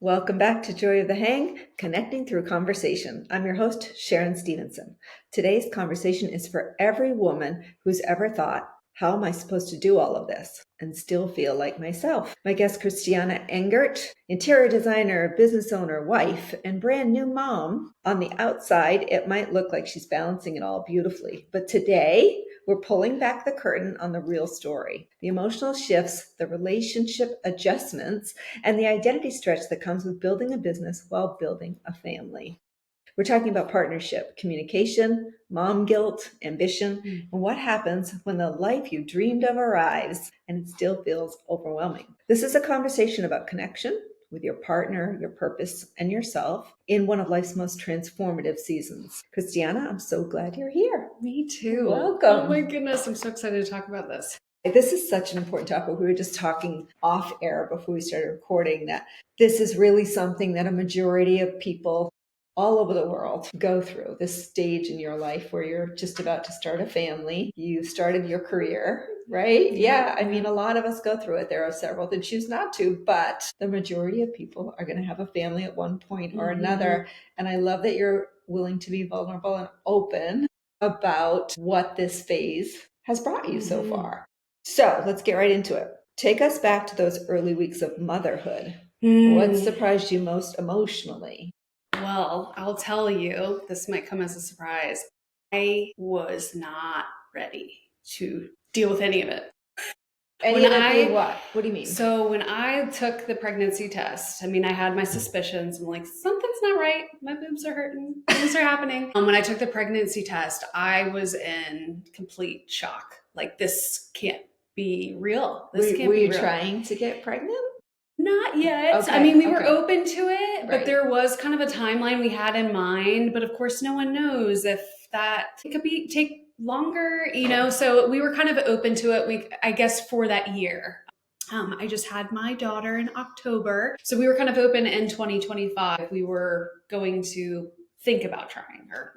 Welcome back to Joy of the Hang, connecting through conversation. I'm your host, Sharon Stevenson. Today's conversation is for every woman who's ever thought, how am I supposed to do all of this and still feel like myself? My guest, Christiana Engert, interior designer, business owner, wife, and brand new mom. On the outside, it might look like she's balancing it all beautifully, but today, we're pulling back the curtain on the real story, the emotional shifts, the relationship adjustments, and the identity stretch that comes with building a business while building a family. We're talking about partnership, communication, mom guilt, ambition, and what happens when the life you dreamed of arrives and it still feels overwhelming. This is a conversation about connection with your partner, your purpose, and yourself in one of life's most transformative seasons. Christiana, I'm so glad you're here. Me too. Welcome. Oh my goodness, I'm so excited to talk about this. This is such an important topic. We were just talking off air before we started recording that this is really something that a majority of people all over the world go through, this stage in your life where you're just about to start a family. You started your career, right? Yeah. I mean, a lot of us go through it. There are several that choose not to, but the majority of people are going to have a family at one point or another. And I love that you're willing to be vulnerable and open about what this phase has brought you so far. So let's get right into it. Take us back to those early weeks of motherhood. What surprised you most emotionally? Well, I'll tell you, this might come as a surprise. I was not ready to deal with any of it. What? What do you mean? So when I took the pregnancy test, I mean, I had my suspicions. I'm like, something's not right. My boobs are hurting. Things are happening. When I took the pregnancy test, I was in complete shock. Like, this can't be real. Were you trying to get pregnant? Not yet. Okay, I mean, we were open to it, Right. but there was kind of a timeline we had in mind. But of course, no one knows if that it could take longer, so we were kind of open to it. I guess for that year. I just had my daughter in October. So we were kind of open in 2025. We were going to think about trying or,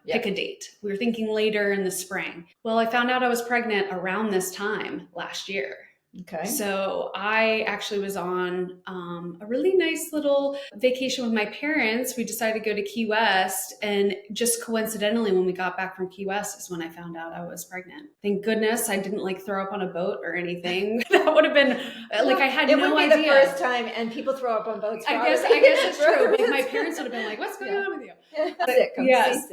pick a date. We were thinking later in the spring. Well, I found out I was pregnant around this time last year. Okay. So I actually was on a really nice little vacation with my parents. We decided to go to Key West, and just coincidentally, when we got back from Key West is when I found out I was pregnant. Thank goodness I didn't throw up on a boat or anything. That would have been I had no idea. It would be the first time, and people throw up on boats. I guess it's true. My parents would have been like, "What's going on with you?" Yes.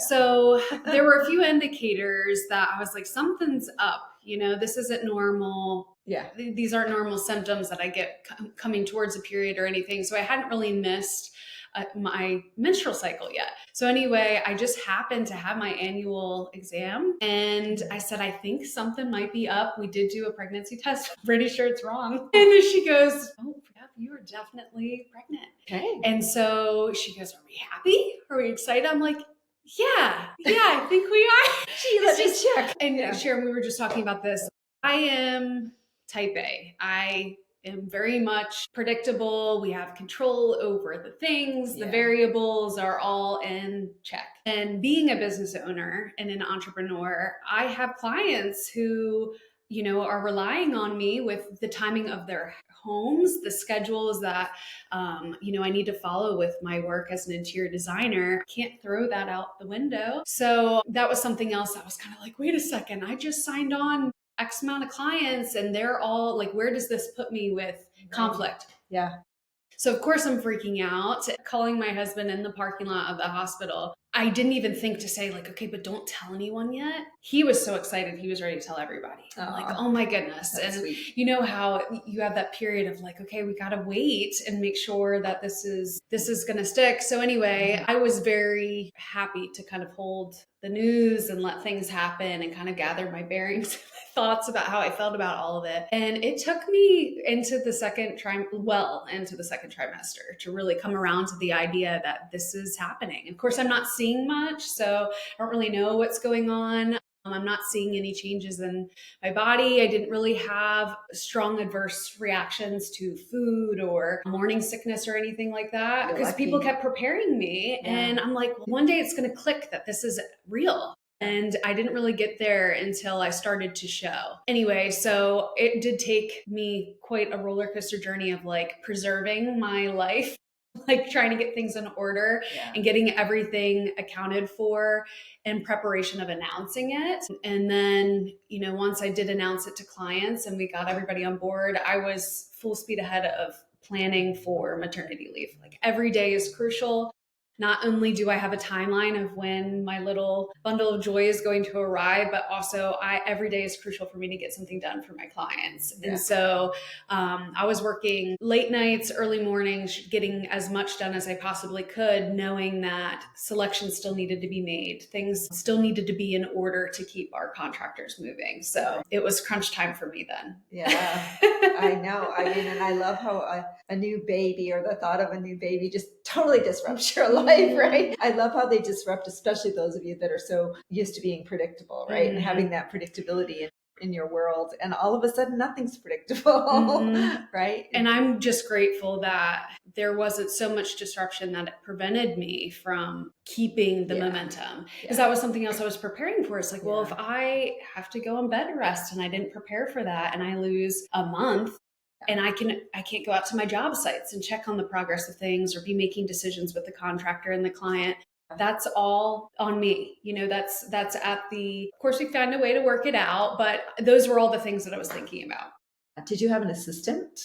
So there were a few indicators that I was like, something's up. This isn't normal. Yeah. These aren't normal symptoms that I get coming towards a period or anything. So I hadn't really missed my menstrual cycle yet. So anyway, I just happened to have my annual exam, and I said, I think something might be up. We did do a pregnancy test. I'm pretty sure it's wrong. And then she goes, oh, yeah, you are definitely pregnant. Okay. And so she goes, are we happy? Are we excited? I'm like, yeah, I think we are. She let me check. And Sharon, we were just talking about this. I am type A. I am very much predictable. We have control over the things. The variables are all in check. And being a business owner and an entrepreneur, I have clients who are relying on me with the timing of their homes, the schedules that, I need to follow with my work as an interior designer. Can't throw that out the window. So that was something else that was kind of like, wait a second, I just signed on X amount of clients and they're all like, where does this put me with conflict? Yeah. So of course I'm freaking out, calling my husband in the parking lot of the hospital. I didn't even think to say okay, but don't tell anyone yet. He was so excited. He was ready to tell everybody. I'm like, oh my goodness. And sweet. You know how you have that period of okay, we got to wait and make sure that this is going to stick. So anyway, I was very happy to kind of hold the news and let things happen and kind of gather my bearings, thoughts about how I felt about all of it. And it took me into the second trimester to really come around to the idea that this is happening. Of course, I'm not seeing much, so I don't really know what's going on. I'm not seeing any changes in my body. I didn't really have strong adverse reactions to food or morning sickness or anything like that because people kept preparing me. Yeah. And I'm like, well, one day it's going to click that this is real. And I didn't really get there until I started to show. Anyway, so it did take me quite a roller coaster journey of like preserving my life, like trying to get things in order and getting everything accounted for in preparation of announcing it. And then, once I did announce it to clients and we got everybody on board, I was full speed ahead of planning for maternity leave. Like every day is crucial. Not only do I have a timeline of when my little bundle of joy is going to arrive, but also every day is crucial for me to get something done for my clients. Yeah. And so I was working late nights, early mornings, getting as much done as I possibly could, knowing that selection still needed to be made. Things still needed to be in order to keep our contractors moving. So it was crunch time for me then. Yeah, I know. I mean, and I love how a new baby or the thought of a new baby just totally disrupts your life, right? I love how they disrupt, especially those of you that are so used to being predictable, right? And having that predictability in your world, and all of a sudden nothing's predictable, right? And I'm just grateful that there wasn't so much disruption that it prevented me from keeping the momentum, because that was something else I was preparing for. It's like, well, if I have to go on bed rest and I didn't prepare for that and I lose a month, and I can't go out to my job sites and check on the progress of things or be making decisions with the contractor and the client. That's all on me. That's of course we found a way to work it out, but those were all the things that I was thinking about. Did you have an assistant?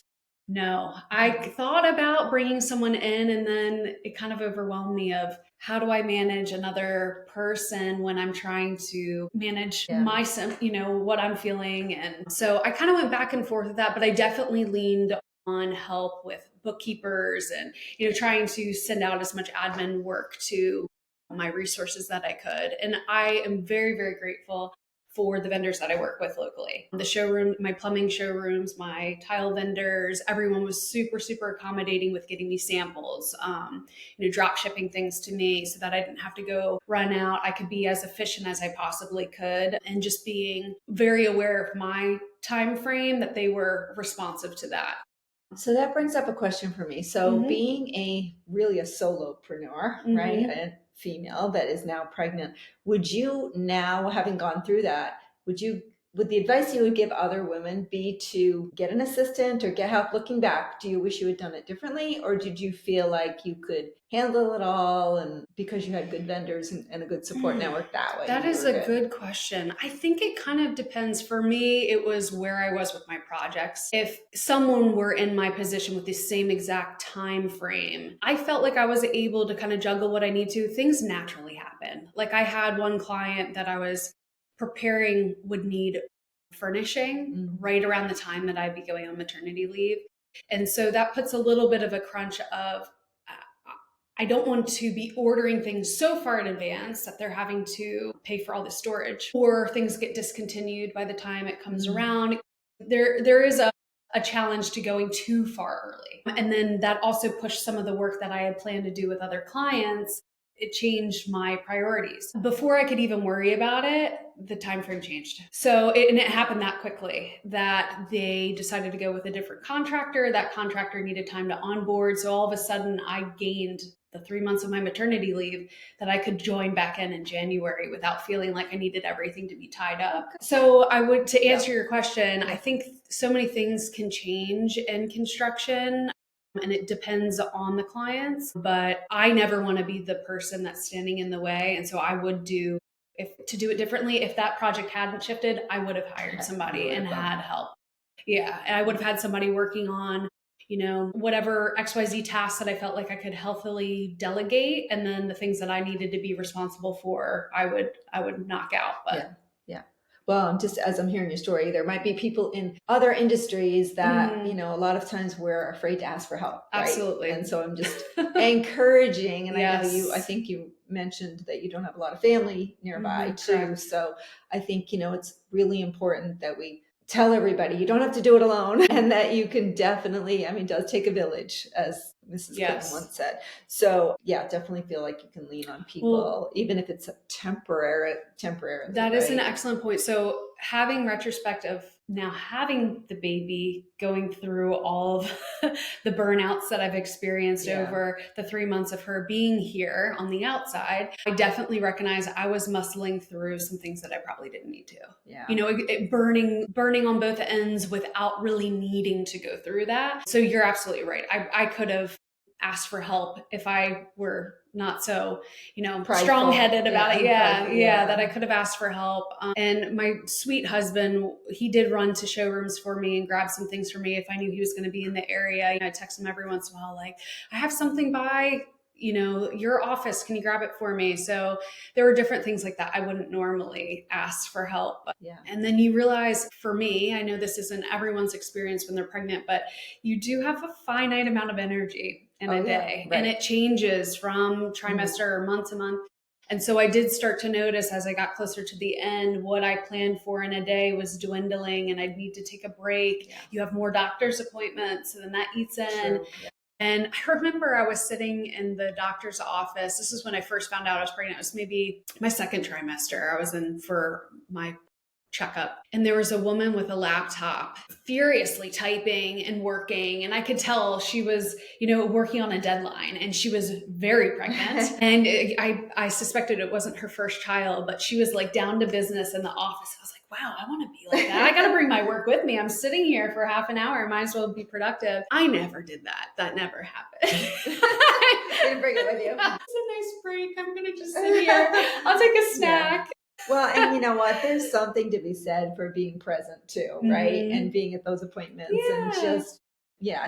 No, I thought about bringing someone in, and then it kind of overwhelmed me of how do I manage another person when I'm trying to manage what I'm feeling. And so I kind of went back and forth with that, but I definitely leaned on help with bookkeepers and, trying to send out as much admin work to my resources that I could. And I am very, very grateful for the vendors that I work with locally. The showroom, my plumbing showrooms, my tile vendors, everyone was super, super accommodating with getting me samples, drop shipping things to me so that I didn't have to go run out. I could be as efficient as I possibly could, and just being very aware of my time frame, that they were responsive to that. So that brings up a question for me. So being really a solopreneur, right? A female that is now pregnant, would you now, having gone through that, would the advice you would give other women be to get an assistant or get help? Looking back, do you wish you had done it differently, or did you feel like you could handle it all, and because you had good vendors and a good support network that way? That is a good question. I think it kind of depends. For me, it was where I was with my projects. If someone were in my position with the same exact time frame, I felt like I was able to kind of juggle what I need to. Things naturally happen. Like I had one client that I was preparing would need furnishing right around the time that I'd be going on maternity leave. And so that puts a little bit of a crunch of, I don't want to be ordering things so far in advance that they're having to pay for all the storage, or things get discontinued by the time it comes around. There is a challenge to going too far early. And then that also pushed some of the work that I had planned to do with other clients. It changed my priorities. Before I could even worry about it, the time frame changed. So it happened that quickly that they decided to go with a different contractor. That contractor needed time to onboard. So all of a sudden I gained the 3 months of my maternity leave that I could join back in January without feeling like I needed everything to be tied up. So to answer your question, I think so many things can change in construction, and it depends on the clients, but I never want to be the person that's standing in the way. And so I would to do it differently. If that project hadn't shifted, I would have hired somebody and had help. Yeah. And I would have had somebody working on, whatever XYZ tasks that I felt like I could healthily delegate. And then the things that I needed to be responsible for, I would knock out. But yeah. Well, just as I'm hearing your story, there might be people in other industries that, a lot of times we're afraid to ask for help. Right? Absolutely. And so I'm just encouraging, and I know I think you mentioned that you don't have a lot of family nearby too. Correct. So I think, it's really important that we tell everybody you don't have to do it alone, and that you can definitely, it does take a village, as Mrs. Clinton once said. So definitely feel like you can lean on people, even if it's a temporary. That is an excellent point. So having retrospective Now having the baby, going through all of the burnouts that I've experienced over the 3 months of her being here on the outside, I definitely recognize I was muscling through some things that I probably didn't need to. Burning on both ends without really needing to go through that. So you're absolutely right. I could have asked for help if I were not so, strong-headed about it. That I could have asked for help. And my sweet husband, he did run to showrooms for me and grab some things for me if I knew he was going to be in the area. I text him every once in a while, like, I have something by, your office. Can you grab it for me? So there were different things like that. I wouldn't normally ask for help. And then you realize, for me, I know this isn't everyone's experience when they're pregnant, but you do have a finite amount of energy in a day. And it changes from trimester or month to month. And so I did start to notice as I got closer to the end, what I planned for in a day was dwindling and I'd need to take a break. You have more doctor's appointments, and then that eats in. And I remember I was sitting in the doctor's office. This is when I first found out I was pregnant. It was maybe my second trimester. I was in for my checkup, and there was a woman with a laptop furiously typing and working, and I could tell she was working on a deadline, and she was very pregnant. And I suspected it wasn't her first child, but she was like down to business in the office. I was like, wow, I want to be like that. I got to bring my work with me. I'm sitting here for half an hour. Might as well be productive. I never did that. That never happened. You didn't bring it with you. It's a nice break. I'm going to just sit here. I'll take a snack. Well, and you know what? There's something to be said for being present too, right? And being at those appointments and just,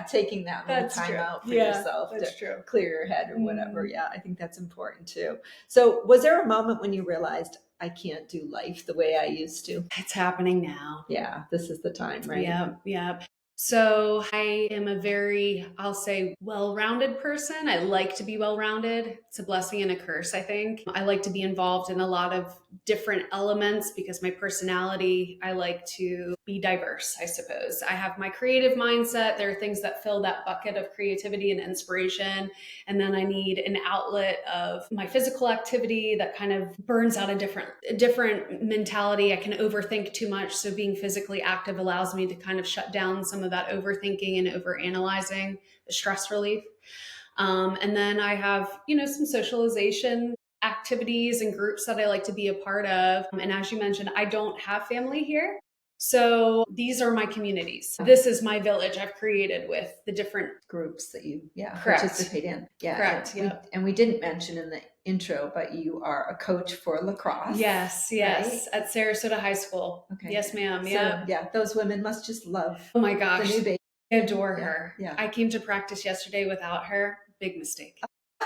taking that little time out for yourself to clear your head or whatever. Yeah, I think that's important too. So was there a moment when you realized, I can't do life the way I used to? It's happening now. Yeah, this is the time, right? Yeah. So I am a very, I'll say, well-rounded person. I like to be well-rounded. It's a blessing and a curse, I think. I like to be involved in a lot of different elements because my personality, I like to be diverse, I suppose. I have my creative mindset. There are things that fill that bucket of creativity and inspiration. And then I need an outlet of my physical activity that kind of burns out a different mentality. I can overthink too much. So being physically active allows me to kind of shut down some of that overthinking and overanalyzing, the stress relief. And then I have, some socialization activities and groups that I like to be a part of. And as you mentioned, I don't have family here. So these are my communities. This is my village I've created with the different groups that you participate in. Yeah. Correct. And we didn't mention in the intro, but you are a coach for lacrosse. Yes. Right? At Sarasota High School. Okay. Yes, ma'am. So, those women must just love. Oh my gosh. The new baby. I adore her. Yeah. I came to practice yesterday without her. Big mistake.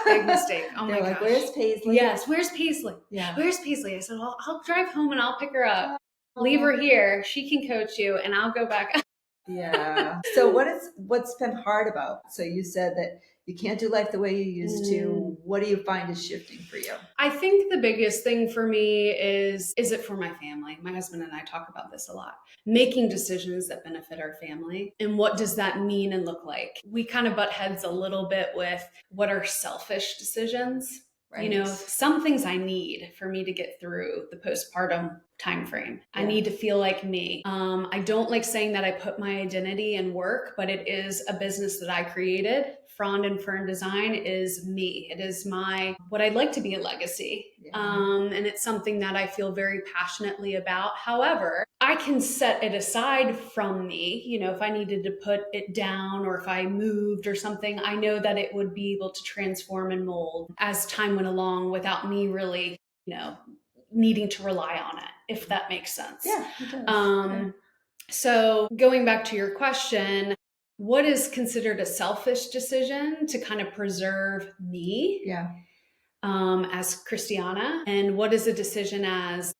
Big mistake. Oh my gosh. Where's Paisley? Yes. Where's Paisley? Yeah. Where's Paisley? I said, well, I'll drive home and I'll pick her up. Leave her here. She can coach you and I'll go back. Yeah. So what's been hard about? So you said that you can't do life the way you used to. What do you find is shifting for you? I think the biggest thing for me is it for my family? My husband and I talk about this a lot. Making decisions that benefit our family. And what does that mean and look like? We kind of butt heads a little bit with what are selfish decisions. Right. Some things I need for me to get through the postpartum time frame. Yeah. I need to feel like me. I don't like saying that I put my identity in work, but it is a business that I created. Frond and Fern Design is me. It is what I'd like to be a legacy. Yeah. And it's something that I feel very passionately about. However, I can set it aside from me. If I needed to put it down or if I moved or something, I know that it would be able to transform and mold as time went along without me really, needing to rely on it, if that makes sense. Yeah, it does. So going back to your question, what is considered a selfish decision to kind of preserve me as Christiana? And what is a decision as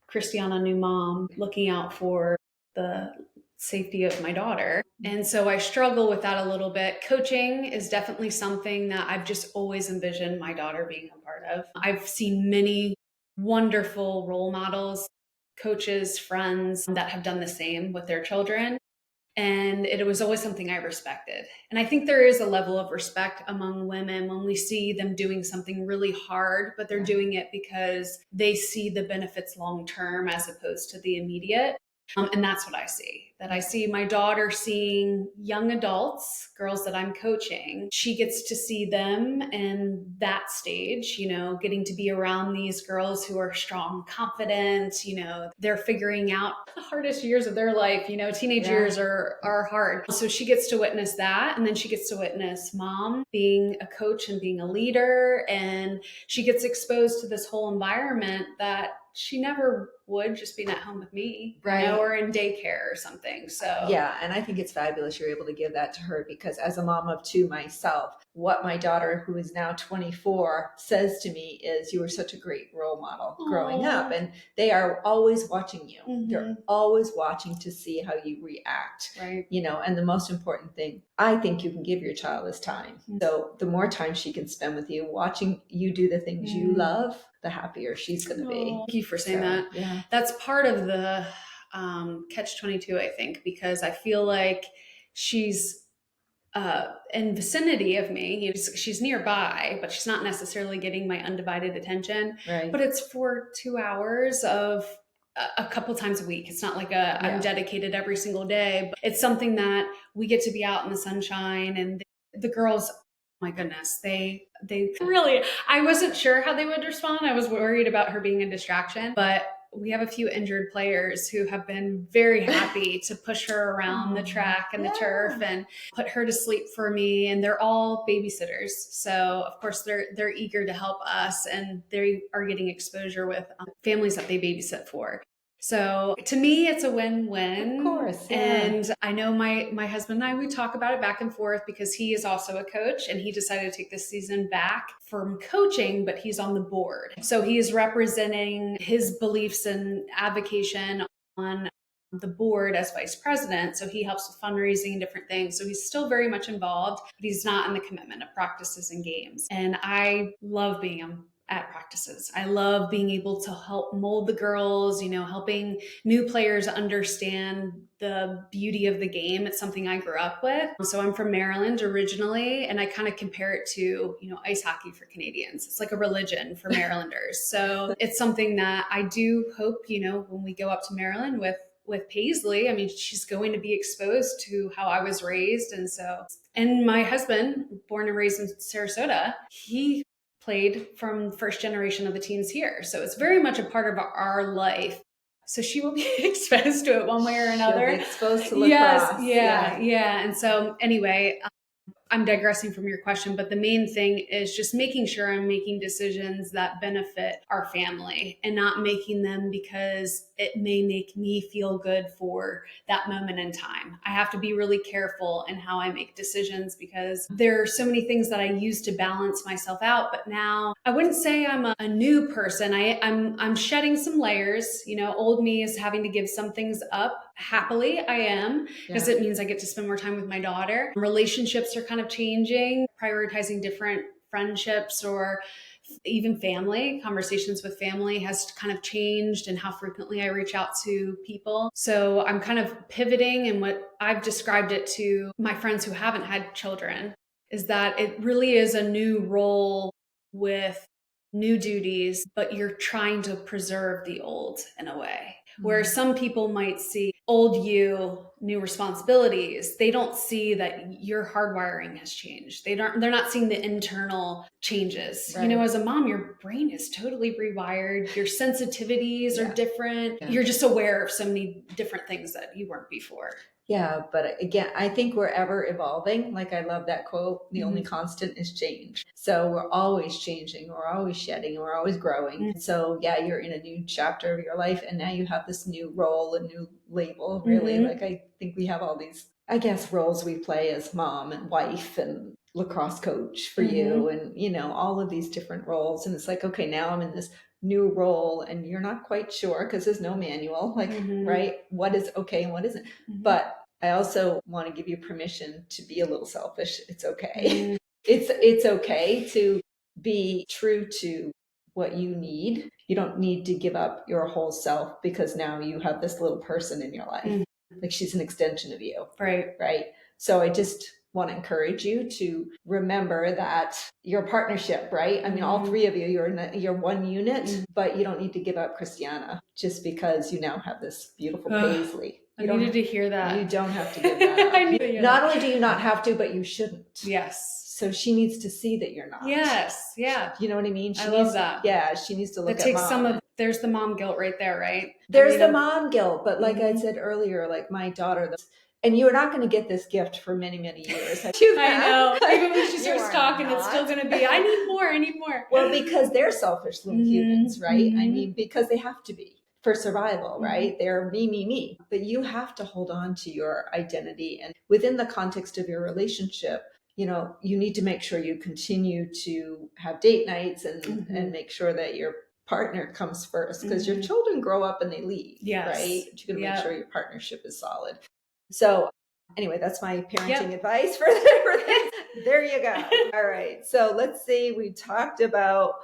Christiana, new mom, looking out for the safety of my daughter? And so I struggle with that a little bit. Coaching is definitely something that I've just always envisioned my daughter being a part of. I've seen many wonderful role models, coaches, friends that have done the same with their children. And it was always something I respected. And I think there is a level of respect among women when we see them doing something really hard, but they're doing it because they see the benefits long term as opposed to the immediate. And that's what I see. That I see my daughter seeing young adults, girls that I'm coaching. She gets to see them in that stage, getting to be around these girls who are strong, confident, they're figuring out the hardest years of their life. Teenage years are hard. So she gets to witness that. And then she gets to witness mom being a coach and being a leader. And she gets exposed to this whole environment that she never would just being at home with me, or in daycare or something. So yeah, and I think it's fabulous you're able to give that to her, because as a mom of two myself, what my daughter, who is now 24, says to me is, you were such a great role model growing up. And they are always watching you. They're always watching to see how you react. Right. And the most important thing I think you can give your child is time. So the more time she can spend with you, watching you do the things you love, the happier she's going to be. Thank you for saying that. Yeah. That's part of the catch-22, I think, because I feel like she's in vicinity of me. She's nearby, but she's not necessarily getting my undivided attention. Right. But it's for 2 hours of a couple times a week. It's not like I'm dedicated every single day, but it's something that we get to be out in the sunshine, and the girls, my goodness, they really, I wasn't sure how they would respond. I was worried about her being a distraction, but we have a few injured players who have been very happy to push her around the track and the turf and put her to sleep for me. And they're all babysitters. So of course they're eager to help us, and they are getting exposure with families that they babysit for. So to me, it's a win-win. Of course. Yeah. And I know my husband and I, we talk about it back and forth, because he is also a coach, and he decided to take this season back from coaching, but he's on the board. So he is representing his beliefs and advocation on the board as vice president. So he helps with fundraising and different things. So he's still very much involved, but he's not in the commitment of practices and games. And I love being at practices. I love being able to help mold the girls, helping new players understand the beauty of the game. It's something I grew up with. So I'm from Maryland originally, and I kind of compare it to, ice hockey for Canadians. It's like a religion for Marylanders. So it's something that I do hope, when we go up to Maryland with Paisley, I mean, she's going to be exposed to how I was raised. And my husband, born and raised in Sarasota, he played from first generation of the teams here. So it's very much a part of our life. So she will be exposed to it one way or another. She'll be exposed to lacrosse. Yeah. And so anyway, I'm digressing from your question, but the main thing is just making sure I'm making decisions that benefit our family, and not making them because it may make me feel good for that moment in time. I have to be really careful in how I make decisions, because there are so many things that I use to balance myself out. But now I wouldn't say I'm a new person. I'm shedding some layers. Old me is having to give some things up. Happily, I am, because it means I get to spend more time with my daughter. Relationships are kind of changing, prioritizing different friendships, or even family. Conversations with family has kind of changed, and how frequently I reach out to people. So I'm kind of pivoting, and what I've described it to my friends who haven't had children is that it really is a new role with new duties, but you're trying to preserve the old in a way. Where some people might see old you, new responsibilities, they don't see that your hardwiring has changed. They're not seeing the internal changes. Right. As a mom, your brain is totally rewired. Your sensitivities are different. Yeah. You're just aware of so many different things that you weren't before. Yeah, but again, I think we're ever evolving. Like, I love that quote, the only constant is change. So we're always changing, we're always shedding, we're always growing. So yeah, you're in a new chapter of your life, and now you have this new role, a new label, really. Like, I think we have all these, I guess, roles we play as mom and wife and lacrosse coach for you, and all of these different roles. And it's like, okay, now I'm in this new role, and you're not quite sure, because there's no manual, like, right, what is okay and what isn't. But I also want to give you permission to be a little selfish. It's okay. It's okay to be true to what you need. You don't need to give up your whole self, because now you have this little person in your life. Like, she's an extension of you. Right. So I just want to encourage you to remember that your partnership, right? I mean, all three of you, you're one unit, but you don't need to give up Christiana just because you now have this beautiful Paisley. I needed to hear that. You don't have to give that up. Not only do you not have to, but you shouldn't. Yes. So she needs to see that you're not. Yes. Yeah. You know what I mean? I love that. Yeah. She needs to look at mom. There's the mom guilt right there, right? There's the mom guilt. But like I said earlier, like my daughter, and you're not going to get this gift for many, many years. I know. Even when she starts talking, it's still going to be, I need more. Well, because they're selfish little humans, right? I mean, because they have to be for survival, right? They're me. But you have to hold on to your identity. And within the context of your relationship, you know, you need to make sure you continue to have date nights and make sure that your partner comes first, because your children grow up and they leave, right? You're going to make sure your partnership is solid. So anyway, that's my parenting advice for this. There you go. All right. So let's see. We talked about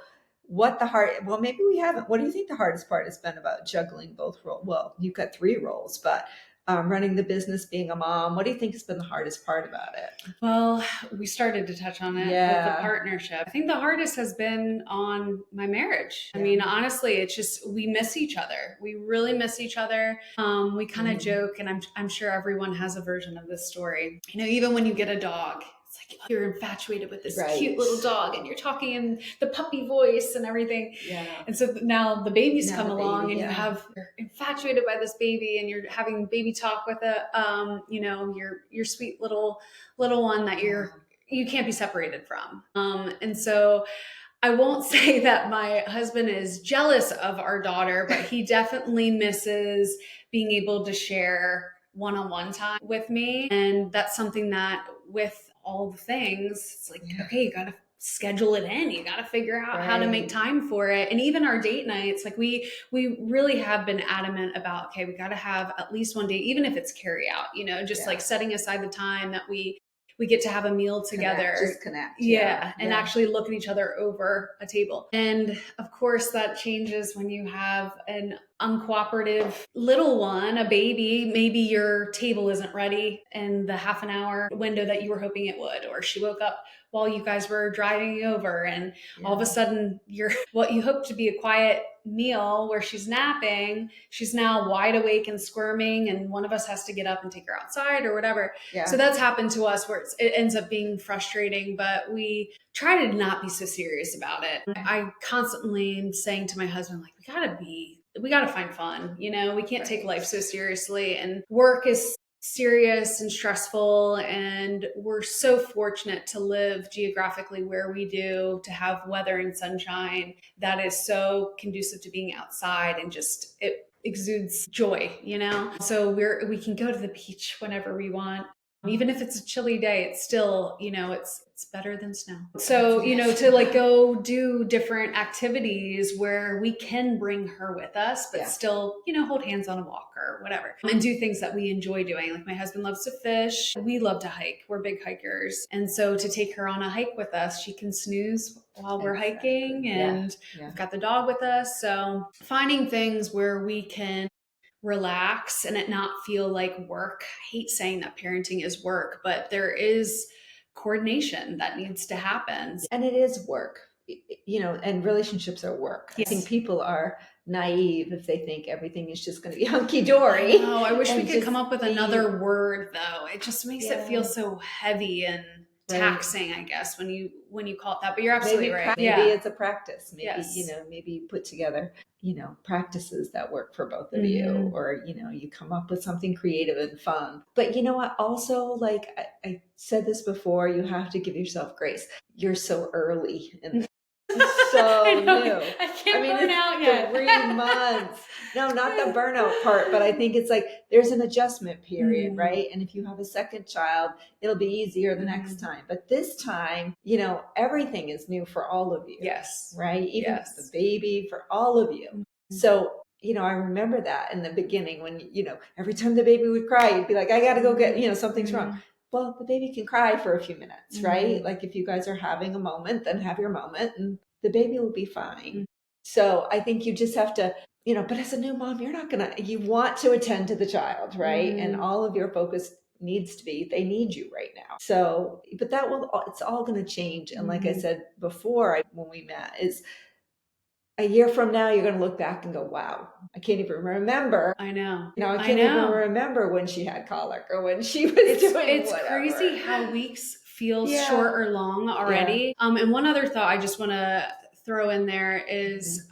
well, maybe we haven't. What do you think the hardest part has been about juggling both roles? Well, you've got 3 roles, but running the business, being a mom, what do you think has been the hardest part about it? Well, we started to touch on it with the partnership. I think the hardest has been on my marriage. I mean, honestly, it's just, we miss each other. We really miss each other. We kind of joke, and I'm sure everyone has a version of this story. You know, even when you get a dog, it's like you're infatuated with this cute little dog, and you're talking in the puppy voice and everything. Yeah. And so now the babies come along, and you're infatuated by this baby, and you're having baby talk with you know, your sweet little one that you can't be separated from. And so I won't say that my husband is jealous of our daughter, but he definitely misses being able to share one-on-one time with me. And that's something that, with all the things, it's like, okay, you got to schedule it in. You got to figure out how to make time for it. And even our date nights, like we really have been adamant about, okay, we got to have at least one date, even if it's carry out, you know, just like setting aside the time that we get to have a meal together. Just connect. And actually look at each other over a table. And of course that changes when you have an uncooperative little one, a baby. Maybe your table isn't ready in the half an hour window that you were hoping it would, or she woke up while you guys were driving over, and all of a sudden what you hope to be a quiet meal where she's napping, she's now wide awake and squirming, and one of us has to get up and take her outside or whatever. So that's happened to us, where it ends up being frustrating, but we try to not be so serious about it. I constantly am saying to my husband, like, we gotta find fun. You know, we can't take life so seriously, and work is serious and stressful, and we're so fortunate to live geographically where we do, to have weather and sunshine that is so conducive to being outside, and just it exudes joy, you know. So we can go to the beach whenever we want. Even if it's a chilly day, it's still, you know, it's better than snow. So, you know, to like go do different activities where we can bring her with us, but still, you know, hold hands on a walk or whatever, and do things that we enjoy doing. Like my husband loves to fish. We love to hike. We're big hikers. And so to take her on a hike with us, she can snooze while we're hiking, and we've got the dog with us. So finding things where we can relax and it not feel like work. I hate saying that parenting is work, but there is coordination that needs to happen. And it is work, you know, and relationships are work. I think people are naive if they think everything is just going to be hunky-dory. No, I wish we could come up with another word, though. It just makes it feel so heavy and taxing, I guess, when you call it that. But you're absolutely right. Maybe it's a practice. Maybe, you know, maybe put together, you know, practices that work for both of you, or, you know, you come up with something creative and fun. But you know what? Also, like I said this before, you have to give yourself grace. You're so early in so new. I can't burn out yet. 3 months. No, not the burnout part, but I think it's like there's an adjustment period, right? And if you have a second child, it'll be easier the next time. But this time, you know, everything is new for all of you. Yes. Right? Even the baby, for all of you. So, you know, I remember that in the beginning when, you know, every time the baby would cry, you'd be like, I got to go get, you know, something's wrong. Well, the baby can cry for a few minutes, right? Like if you guys are having a moment, then have your moment and the baby will be fine. So I think you just have to, you know, but as a new mom, you want to attend to the child, right? And all of your focus needs to be. They need you right now. So, but it's all going to change. And like I said before, when we met, is a year from now, you're going to look back and go, wow, I can't even remember. I know. I can't even remember when she had colic or when she was doing whatever. It's crazy how weeks feels short or long already. And one other thought I just want to throw in there is,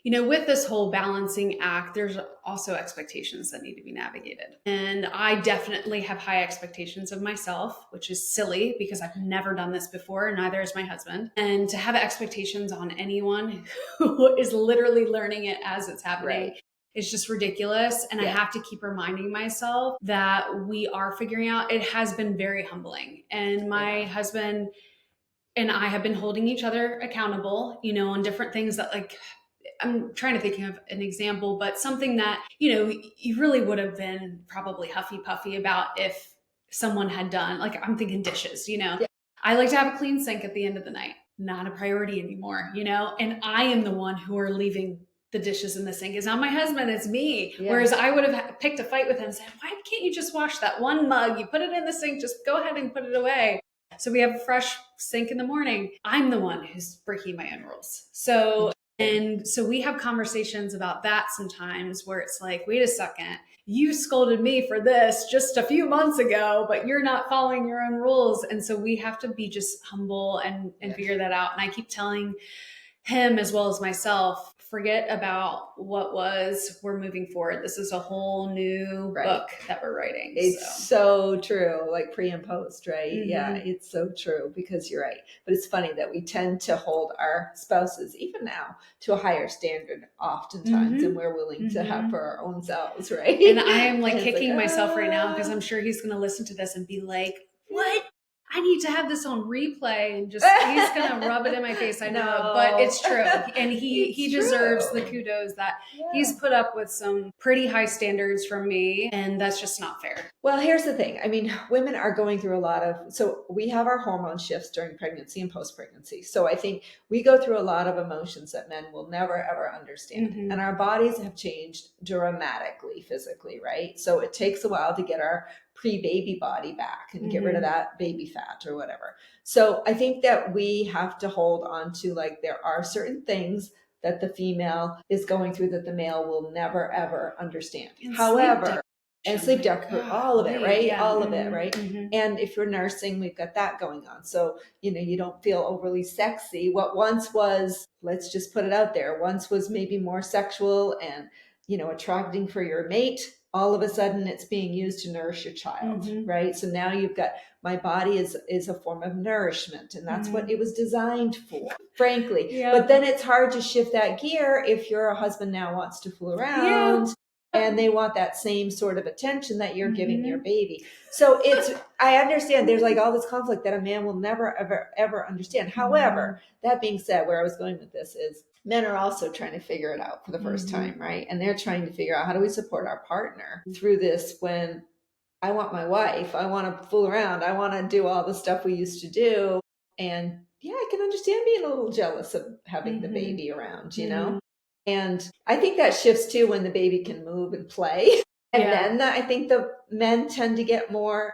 with this whole balancing act, there's also expectations that need to be navigated. And I definitely have high expectations of myself, which is silly because I've never done this before, and neither is my husband. And to have expectations on anyone who is literally learning it as it's happening is just ridiculous. And I have to keep reminding myself that we are figuring out. It has been very humbling. And my husband and I have been holding each other accountable, on different things that, like, I'm trying to think of an example, but something that, you really would have been probably huffy puffy about if someone had done, like, I'm thinking dishes, I like to have a clean sink at the end of the night, not a priority anymore, and I am the one who are leaving the dishes in the sink. It's not my husband, it's me. Yeah. Whereas I would have picked a fight with him and said, why can't you just wash that one mug? You put it in the sink, just go ahead and put it away. So we have a fresh sink in the morning. I'm the one who's breaking my own rules. So we have conversations about that sometimes where it's like, wait a second, you scolded me for this just a few months ago, but you're not following your own rules. And so we have to be just humble and figure that out. And I keep telling him as well as myself, forget about what was, we're moving forward. This is a whole new book that we're writing. It's so true, like pre and post, right? Yeah, it's so true because you're right. But it's funny that we tend to hold our spouses, even now, to a higher standard oftentimes than we're willing to have for our own selves, right? And I am like kicking myself right now because I'm sure he's going to listen to this and be like, what? I need to have this on replay, and just he's gonna rub it in my face. I know, but it's true, and he deserves the kudos that he's put up with some pretty high standards from me, and that's just not fair. Well, here's the thing. I mean, women are going through a lot of, so we have our hormone shifts during pregnancy and post-pregnancy. So I think we go through a lot of emotions that men will never, ever understand. And our bodies have changed dramatically physically, right? So it takes a while to get our pre-baby body back and get rid of that baby fat or whatever. So I think that we have to hold on to, like, there are certain things that the female is going through that the male will never, ever understand. However, and sleep deprivation, all of it, right? All of it, right? And if you're nursing, we've got that going on. So, you don't feel overly sexy. What once was, let's just put it out there, once was maybe more sexual and, attracting for your mate, all of a sudden it's being used to nourish your child, right? So now you've got, my body is a form of nourishment, and that's what it was designed for, frankly. But then it's hard to shift that gear if your husband now wants to fool around and they want that same sort of attention that you're giving your baby. So I understand there's like all this conflict that a man will never, ever, ever understand. However, that being said, where I was going with this is, men are also trying to figure it out for the first time, right? And they're trying to figure out, how do we support our partner through this when I want my wife, I want to fool around, I want to do all the stuff we used to do. And I can understand being a little jealous of having the baby around, And I think that shifts too when the baby can move and play. And then I think the men tend to get more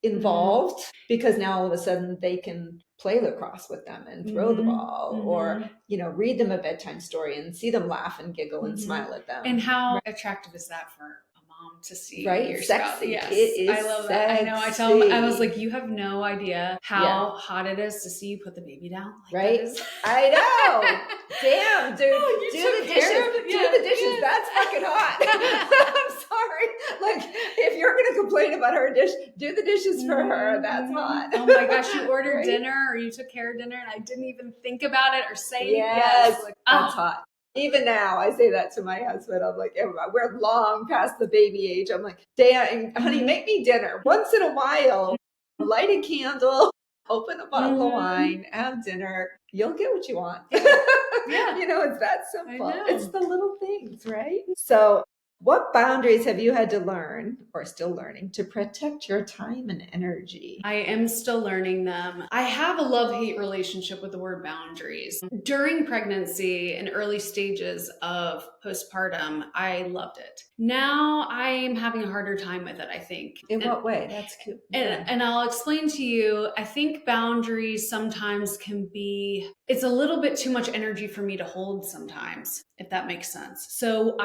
involved because now all of a sudden they can play lacrosse with them and throw the ball or, read them a bedtime story and see them laugh and giggle and smile at them. And how attractive is that for a mom to see? Right? Your Sexy. spouse? Yes. It is I love that. I know. I tell them, I was like, you have no idea how hot it is to see you put the baby down. Like, right? I know. Damn, dude. Do the dishes. Do the dishes. That's fucking hot. I'm sorry. Like, if you're going to complain about her dish, do the dishes for her. That's hot. Oh my gosh, you ordered dinner or you took care of dinner and I didn't even think about it or say anything. Yes. Like, that's hot. Even now, I say that to my husband. I'm like, we're long past the baby age. I'm like, Dan, honey, make me dinner. Once in a while, light a candle, open a bottle of wine, have dinner. You'll get what you want. It's that simple. It's the little things, right? So What boundaries have you had to learn or still learning to protect your time and energy? I am still learning them. I have a love-hate relationship with the word boundaries. During pregnancy and early stages of postpartum, I loved it. Now I am having a harder time with it, I think. In what way? That's cute. Yeah. And I'll explain to you, I think boundaries sometimes can be, it's a little bit too much energy for me to hold sometimes, if that makes sense. So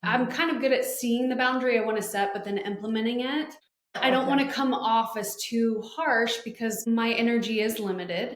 I'm kind of good at seeing the boundary I want to set, but then implementing it. I don't want to come off as too harsh because my energy is limited.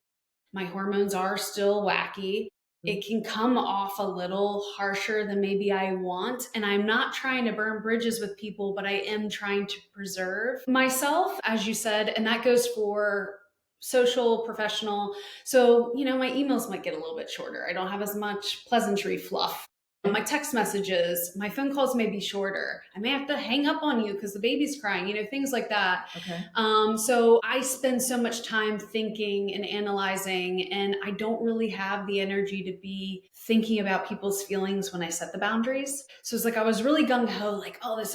My hormones are still wacky. It can come off a little harsher than maybe I want. And I'm not trying to burn bridges with people, but I am trying to preserve myself, as you said. And that goes for social, professional. So, my emails might get a little bit shorter. I don't have as much pleasantry fluff. My text messages, my phone calls may be shorter. I may have to hang up on you because the baby's crying, things like that. Okay. So I spend so much time thinking and analyzing, and I don't really have the energy to be thinking about people's feelings when I set the boundaries. So it's like I was really gung ho, like, oh, this,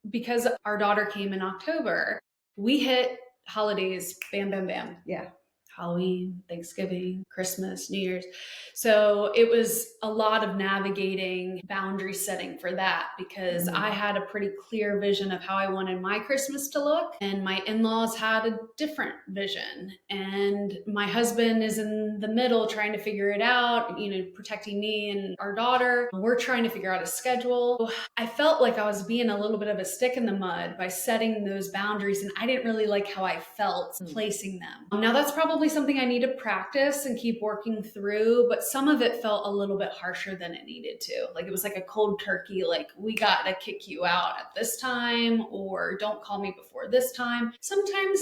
because our daughter came in October, we hit holidays, bam, bam, bam. Yeah. Halloween, Thanksgiving, Christmas, New Year's. So it was a lot of navigating boundary setting for that because I had a pretty clear vision of how I wanted my Christmas to look. And my in-laws had a different vision. And my husband is in the middle trying to figure it out, protecting me and our daughter. We're trying to figure out a schedule. I felt like I was being a little bit of a stick in the mud by setting those boundaries. And I didn't really like how I felt placing them. Now that's probably something I need to practice and keep working through, but some of it felt a little bit harsher than it needed to. Like it was like a cold turkey, like we got to kick you out at this time or don't call me before this time. Sometimes,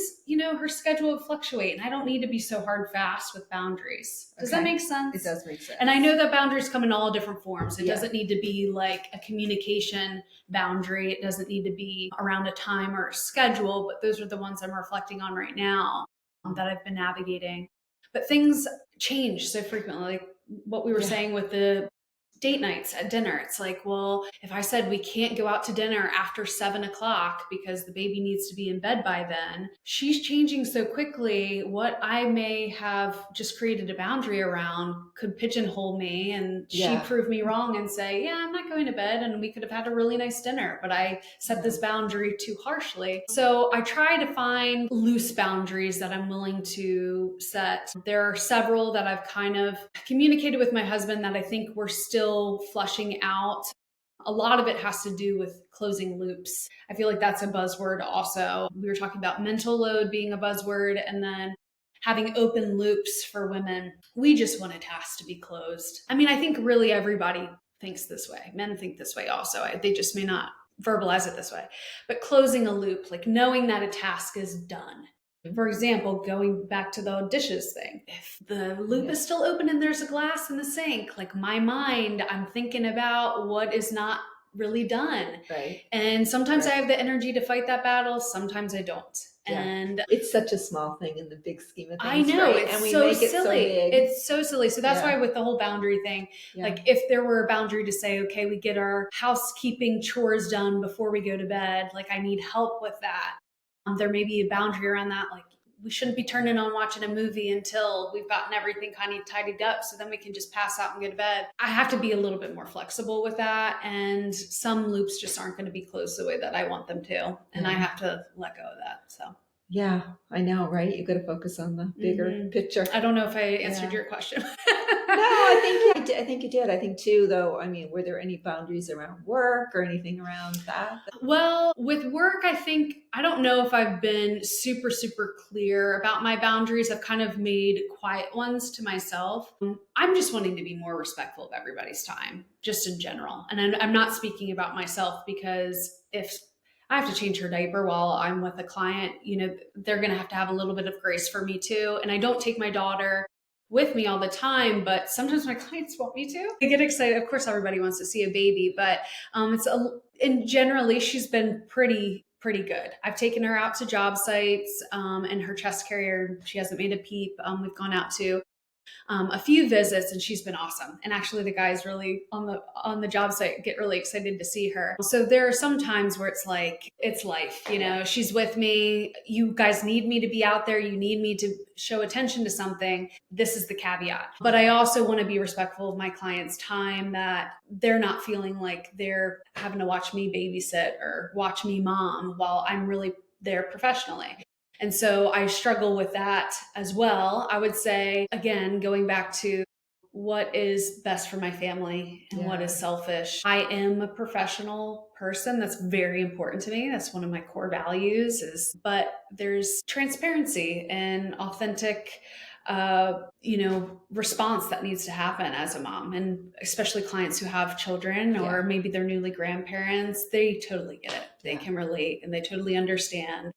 her schedule would fluctuate and I don't need to be so hard fast with boundaries. Does that make sense? It does make sense. And I know that boundaries come in all different forms. It doesn't need to be like a communication boundary. It doesn't need to be around a time or a schedule, but those are the ones I'm reflecting on right now that I've been navigating. But things change so frequently, like what we were saying with the date nights at dinner. It's like, well, if I said we can't go out to dinner after 7 o'clock because the baby needs to be in bed by then, she's changing so quickly. What I may have just created a boundary around could pigeonhole me and she prove me wrong and say, yeah, I'm not going to bed. And we could have had a really nice dinner, but I set this boundary too harshly. So I try to find loose boundaries that I'm willing to set. There are several that I've kind of communicated with my husband that I think we're still flushing out. A lot of it has to do with closing loops. I feel like that's a buzzword also. We were talking about mental load being a buzzword and then having open loops for women. We just want a task to be closed. I mean, I think really everybody thinks this way. Men think this way also. They just may not verbalize it this way. But closing a loop, like knowing that a task is done. For example, going back to the dishes thing, if the loop is still open and there's a glass in the sink, like my mind, I'm thinking about what is not really done. Right. And sometimes I have the energy to fight that battle. Sometimes I don't. Yeah. And it's such a small thing in the big scheme of things. I know, right? it's and we so make it silly. So big. It's so silly. So that's why with the whole boundary thing, like if there were a boundary to say, okay, we get our housekeeping chores done before we go to bed, like I need help with that. There may be a boundary around that, like we shouldn't be turning on watching a movie until we've gotten everything kind of tidied up so then we can just pass out and go to bed. I have to be a little bit more flexible with that, and some loops just aren't going to be closed the way that I want them to, and I have to let go of that. So yeah, I know, right? You got to focus on the bigger picture. I don't know if I answered your question. No, I think you did. I think too, though, I mean, were there any boundaries around work or anything around that? Well, with work, I don't know if I've been super, super clear about my boundaries. I've kind of made quiet ones to myself. I'm just wanting to be more respectful of everybody's time, just in general. And I'm not speaking about myself because if I have to change her diaper while I'm with a client, they're going to have a little bit of grace for me too. And I don't take my daughter with me all the time, but sometimes my clients want me to. I get excited. Of course, everybody wants to see a baby, but and generally she's been pretty good. I've taken her out to job sites and her chest carrier, she hasn't made a peep. We've gone out to a few visits, and she's been awesome. And actually the guys really on the job site get really excited to see her. So there are some times where it's like, it's life, you know, she's with me. You guys need me to be out there. You need me to show attention to something. This is the caveat. But I also want to be respectful of my clients' time, that they're not feeling like they're having to watch me babysit or watch me mom while I'm really there professionally. And so I struggle with that as well. I would say, again, going back to what is best for my family and what is selfish. I am a professional person. That's very important to me. That's one of my core values but there's transparency and authentic response that needs to happen as a mom, and especially clients who have children or maybe they're newly grandparents, they totally get it. They can relate and they totally understand.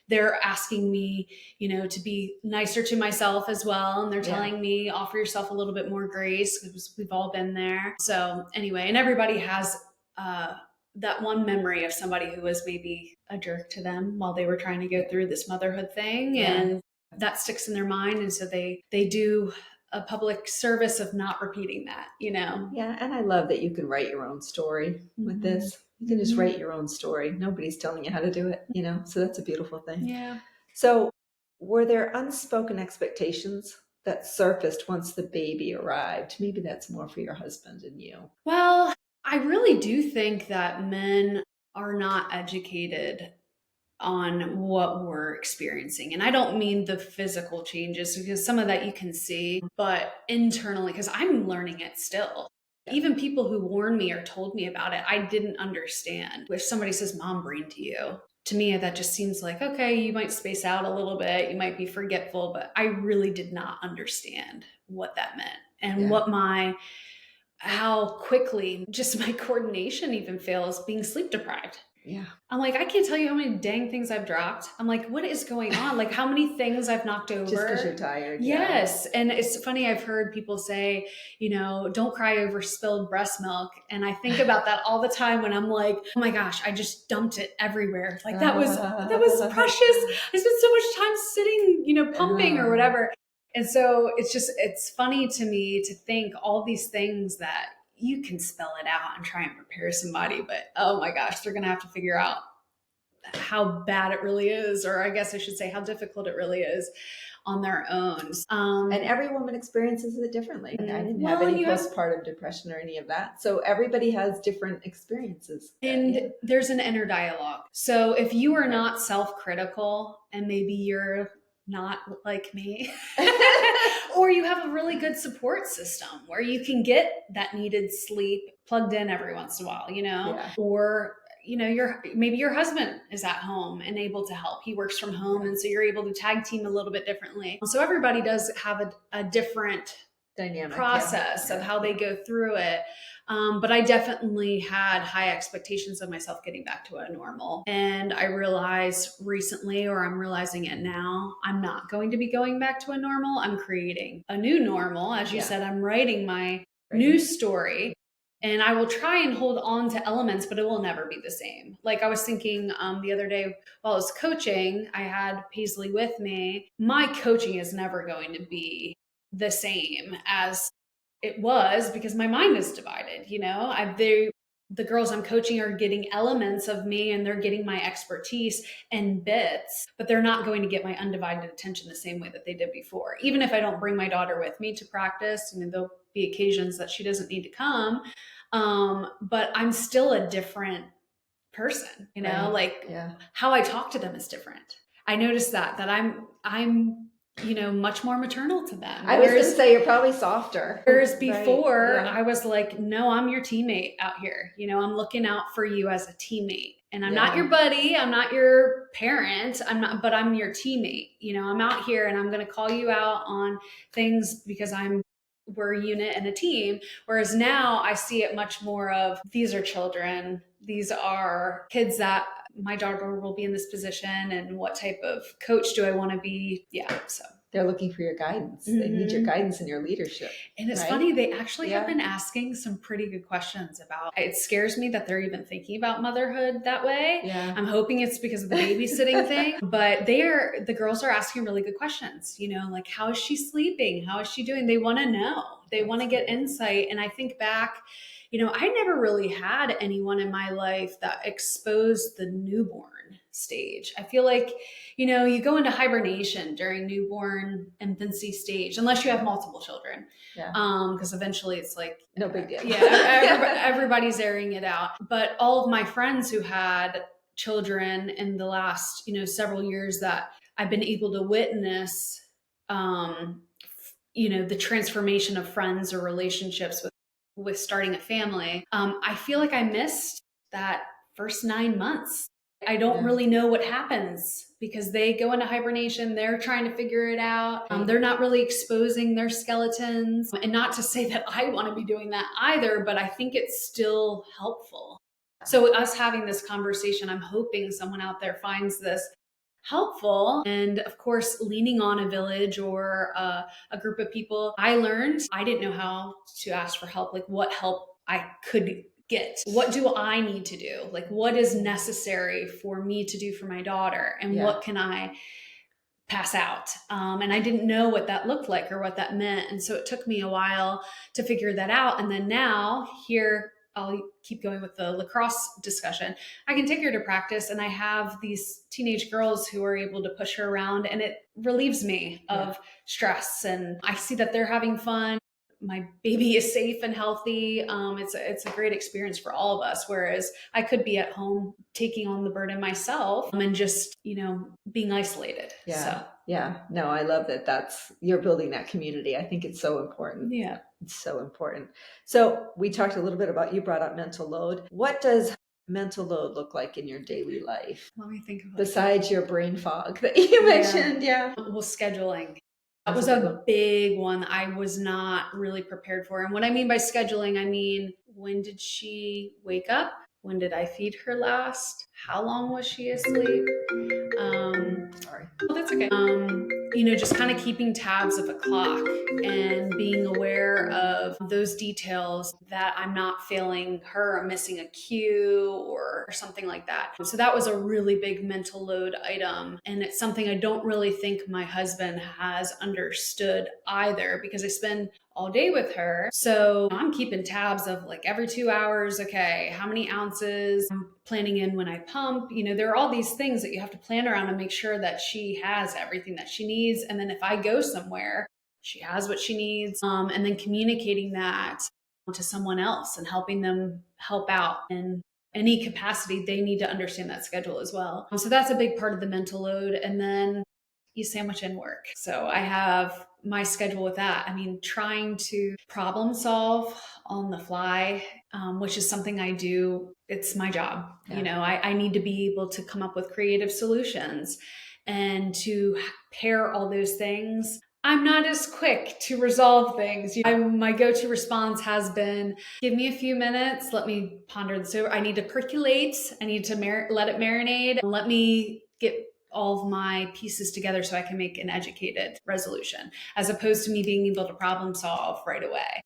They're asking me, to be nicer to myself as well. And they're telling me, offer yourself a little bit more grace, because we've all been there. So anyway, and everybody has that one memory of somebody who was maybe a jerk to them while they were trying to go through this motherhood thing. And that sticks in their mind. And so they do a public service of not repeating that, Yeah. And I love that you can write your own story with this. You can just write your own story. Nobody's telling you how to do it, so that's a beautiful thing. Yeah. So were there unspoken expectations that surfaced once the baby arrived? Maybe that's more for your husband and you. Well, I really do think that men are not educated on what we're experiencing. And I don't mean the physical changes, because some of that you can see, but internally, because I'm learning it still. Even people who warned me or told me about it, I didn't understand. If somebody says mom brain to you, to me, that just seems like, okay, you might space out a little bit, you might be forgetful, but I really did not understand what that meant and how quickly just my coordination even fails being sleep deprived. Yeah. I'm like, I can't tell you how many dang things I've dropped. I'm like, what is going on? Like, how many things I've knocked over? Just because you're tired. Yes. And it's funny, I've heard people say, don't cry over spilled breast milk. And I think about that all the time when I'm like, oh my gosh, I just dumped it everywhere. Like that was precious. I spent so much time sitting, pumping or whatever. And so it's funny to me to think all these things that you can spell it out and try and prepare somebody, but oh my gosh, they're going to have to figure out how bad it really is, or I guess I should say how difficult it really is on their own. And every woman experiences it differently. I didn't have any postpartum depression or any of that. So everybody has different experiences. And there's an inner dialogue. So if you are not self-critical, and maybe you're not like me, or you have a really good support system where you can get that needed sleep plugged in every once in a while, or maybe your husband is at home and able to help. He works from home, and so you're able to tag team a little bit differently. So everybody does have a different dynamic process of how they go through it. But I definitely had high expectations of myself getting back to a normal. And I realized recently, or I'm realizing it now, I'm not going to be going back to a normal. I'm creating a new normal. As you said, I'm writing my new story. And I will try and hold on to elements, but it will never be the same. Like I was thinking the other day while I was coaching, I had Paisley with me. My coaching is never going to be the same as it was, because my mind is divided. The girls I'm coaching are getting elements of me, and they're getting my expertise and bits, but they're not going to get my undivided attention the same way that they did before. Even if I don't bring my daughter with me to practice, there'll be occasions that she doesn't need to come. But I'm still a different person, how I talk to them is different. I noticed that I'm much more maternal to them. I was going to say, you're probably softer. Whereas before, I was like, no, I'm your teammate out here. I'm looking out for you as a teammate. And I'm not your buddy. I'm not your parent. But I'm your teammate. I'm out here and I'm going to call you out on things because we're a unit and a team. Whereas now I see it much more of, these are children. These are kids that my daughter will be in this position, and what type of coach do I want to be? Yeah. So They're looking for your guidance. They need your guidance and your leadership. And it's funny, they actually have been asking some pretty good questions about, it scares me that they're even thinking about motherhood that way. Yeah. I'm hoping it's because of the babysitting thing, but the girls are asking really good questions, you know, like, how is she sleeping? How is she doing? They want to know, they want to get insight. And I think back, you know, I never really had anyone in my life that exposed the newborn stage. I feel like, you know, you go into hibernation during newborn infancy stage, unless you have multiple children. Yeah. Because eventually it's like, no big deal. Yeah, everybody's airing it out. But all of my friends who had children in the last, you know, several years that I've been able to witness, you know, the transformation of friends or relationships with starting a family. I feel like I missed that first 9 months. I don't really know what happens because they go into hibernation. They're trying to figure it out. They're not really exposing their skeletons. And not to say that I want to be doing that either, but I think it's still helpful. So us having this conversation, I'm hoping someone out there finds this helpful. And of course, leaning on a village or a group of people. I learned I didn't know how to ask for help, like what help I could get. What do I need to do? Like, what is necessary for me to do for my daughter? And what can I pass out? And I didn't know what that looked like or what that meant. And so it took me a while to figure that out. And then now here, I'll keep going with the lacrosse discussion. I can take her to practice and I have these teenage girls who are able to push her around, and it relieves me of stress. And I see that they're having fun. My baby is safe and healthy. It's a great experience for all of us. Whereas I could be at home taking on the burden myself and just, you know, being isolated. Yeah. So. Yeah. No, I love that. You're building that community. I think it's so important. Yeah. It's so important. So we talked a little bit about, you brought up mental load. What does mental load look like in your daily life? Let me think of it. Besides your brain fog that you mentioned. Yeah. Well, scheduling. That was a big one I was not really prepared for. And what I mean by scheduling, I mean, when did she wake up? When did I feed her last? How long was she asleep? Sorry. Oh, that's okay. You know, just kind of keeping tabs of a clock and being aware of those details, that I'm not failing her or missing a cue or something like that. So that was a really big mental load item. And it's something I don't really think my husband has understood either, because I spend all day with her. So I'm keeping tabs of like every 2 hours, okay, how many ounces, I'm planning in when I pump. You know, there are all these things that you have to plan around to make sure that she has everything that she needs. And then if I go somewhere, she has what she needs. And then communicating that to someone else and helping them help out in any capacity. They need to understand that schedule as well. So that's a big part of the mental load. And then you sandwich in work. So I have my schedule with that. I mean, trying to problem solve on the fly, which is something I do. It's my job. You know, I need to be able to come up with creative solutions and to pair all those things. I'm not as quick to resolve things. My go-to response has been, give me a few minutes. Let me ponder this over. I need to percolate. I need to let it marinate. Let me get all of my pieces together so I can make an educated resolution, as opposed to me being able to problem solve right away.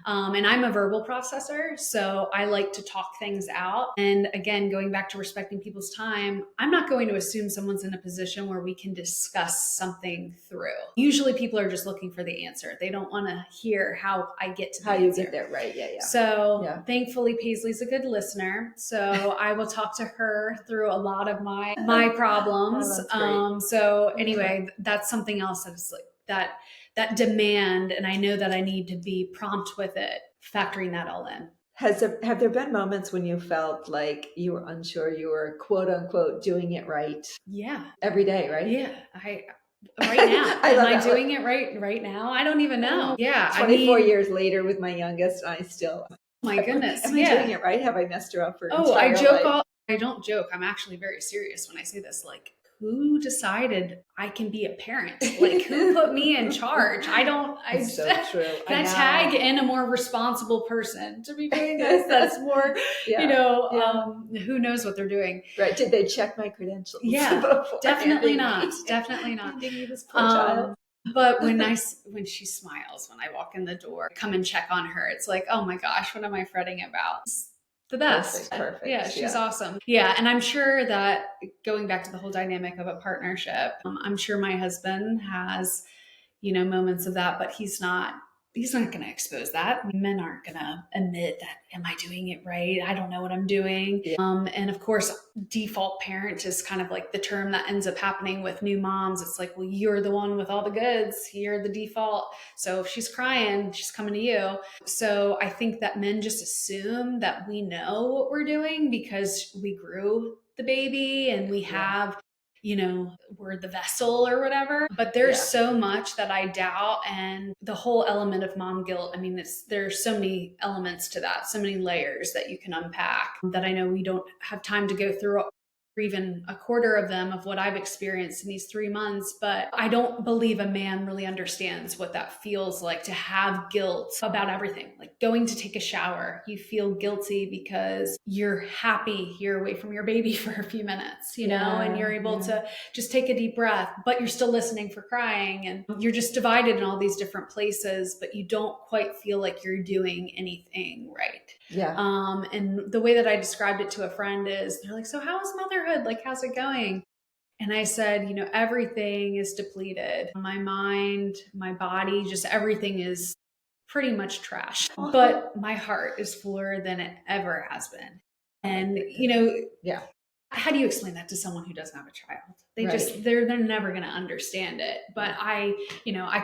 And I'm a verbal processor, so I like to talk things out. And again, going back to respecting people's time, I'm not going to assume someone's in a position where we can discuss something through. Usually people are just looking for the answer. They don't want to hear how I get to the answer. How you get there, right? Yeah. So thankfully, Paisley's a good listener. So I will talk to her through a lot of my problems. So anyway, that's something else that's like that demand, and I know that I need to be prompt with it, factoring that all in. Have there been moments when you felt like you were unsure you were quote unquote doing it right? Yeah. Every day, right? Yeah. Right now. Am I doing it right now? I don't even know. Yeah. 24 years later with my youngest, I still. My goodness. Am I doing it right? Have I messed her up for I joke I don't joke. I'm actually very serious when I say this. Like, who decided I can be a parent? Like, who put me in charge? It's so true. Can I tag in a more responsible person to be doing this? That's more, who knows what they're doing. Right. Did they check my credentials? Yeah, definitely not. Definitely not. This poor child. But when she smiles, when I walk in the door, come and check on her, it's like, oh my gosh, what am I fretting about? It's the best. Perfect. Yeah, she's awesome. Yeah, and I'm sure that going back to the whole dynamic of a partnership, I'm sure my husband has, moments of that, but he's not going to expose that. Men aren't going to admit that, am I doing it right? I don't know what I'm doing. Yeah. And of course, default parent is kind of like the term that ends up happening with new moms. It's like, well, you're the one with all the goods. You're the default. So if she's crying, she's coming to you. So I think that men just assume that we know what we're doing because we grew the baby and we have we're the vessel or whatever. But there's so much that I doubt. And the whole element of mom guilt, I mean, there's so many elements to that, so many layers that you can unpack that I know we don't have time to go through even a quarter of them of what I've experienced in these 3 months. But I don't believe a man really understands what that feels like to have guilt about everything. Like going to take a shower, you feel guilty because you're happy you're away from your baby for a few minutes, and you're able to just take a deep breath, but you're still listening for crying, and you're just divided in all these different places, but you don't quite feel like you're doing anything right. Yeah. And the way that I described it to a friend is, they're like, so how is motherhood? Like, how's it going? And I said, everything is depleted. My mind, my body, just everything is pretty much trash. But my heart is fuller than it ever has been. And, yeah. How do you explain that to someone who doesn't have a child? They're never going to understand it. But I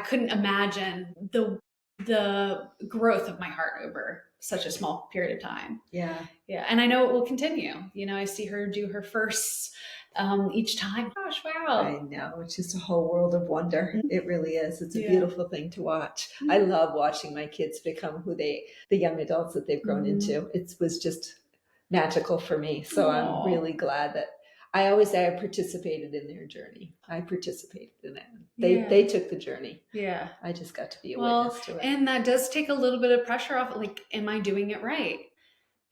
couldn't imagine the growth of my heart over such a small period of time. Yeah. And I know it will continue. I see her do her firsts each time. Gosh, wow. I know. It's just a whole world of wonder. It really is. It's a beautiful thing to watch. I love watching my kids become the young adults that they've grown into. It was just magical for me. So I'm really glad that I always say I participated in their journey. I participated in it. They took the journey. Yeah. I just got to be a witness to it. And that does take a little bit of pressure off. Like, am I doing it right?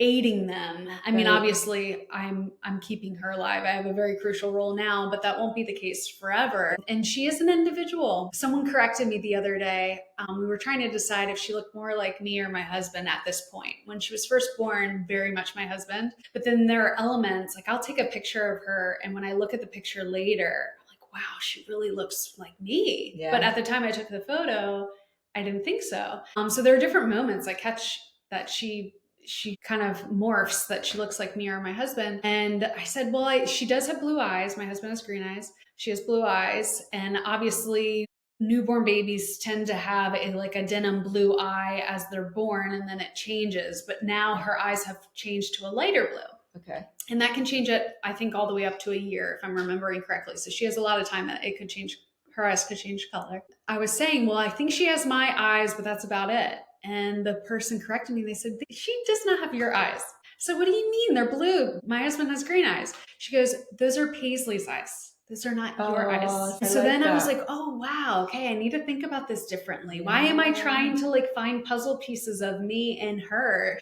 Aiding them. I mean, obviously I'm keeping her alive. I have a very crucial role now, but that won't be the case forever. And she is an individual. Someone corrected me the other day. We were trying to decide if she looked more like me or my husband at this point. When she was first born, very much my husband. But then there are elements, like I'll take a picture of her, and when I look at the picture later, I'm like, wow, she really looks like me. Yeah. But at the time I took the photo, I didn't think so. So there are different moments I catch that she kind of morphs, that she looks like me or my husband. And I said, well, she does have blue eyes. My husband has green eyes. She has blue eyes. And obviously newborn babies tend to have a denim blue eye as they're born, and then it changes. But now her eyes have changed to a lighter blue. Okay. And that can change it, I think, all the way up to a year, if I'm remembering correctly. So she has a lot of time that it could change. Her eyes could change color. I was saying, well, I think she has my eyes, but that's about it. And the person corrected me. They said, she does not have your eyes. So what do you mean? They're blue. My husband has green eyes. She goes, those are Paisley's eyes. Those are not your eyes. So then I was like, oh, wow. Okay. I need to think about this differently. Why am I trying to find puzzle pieces of me and her?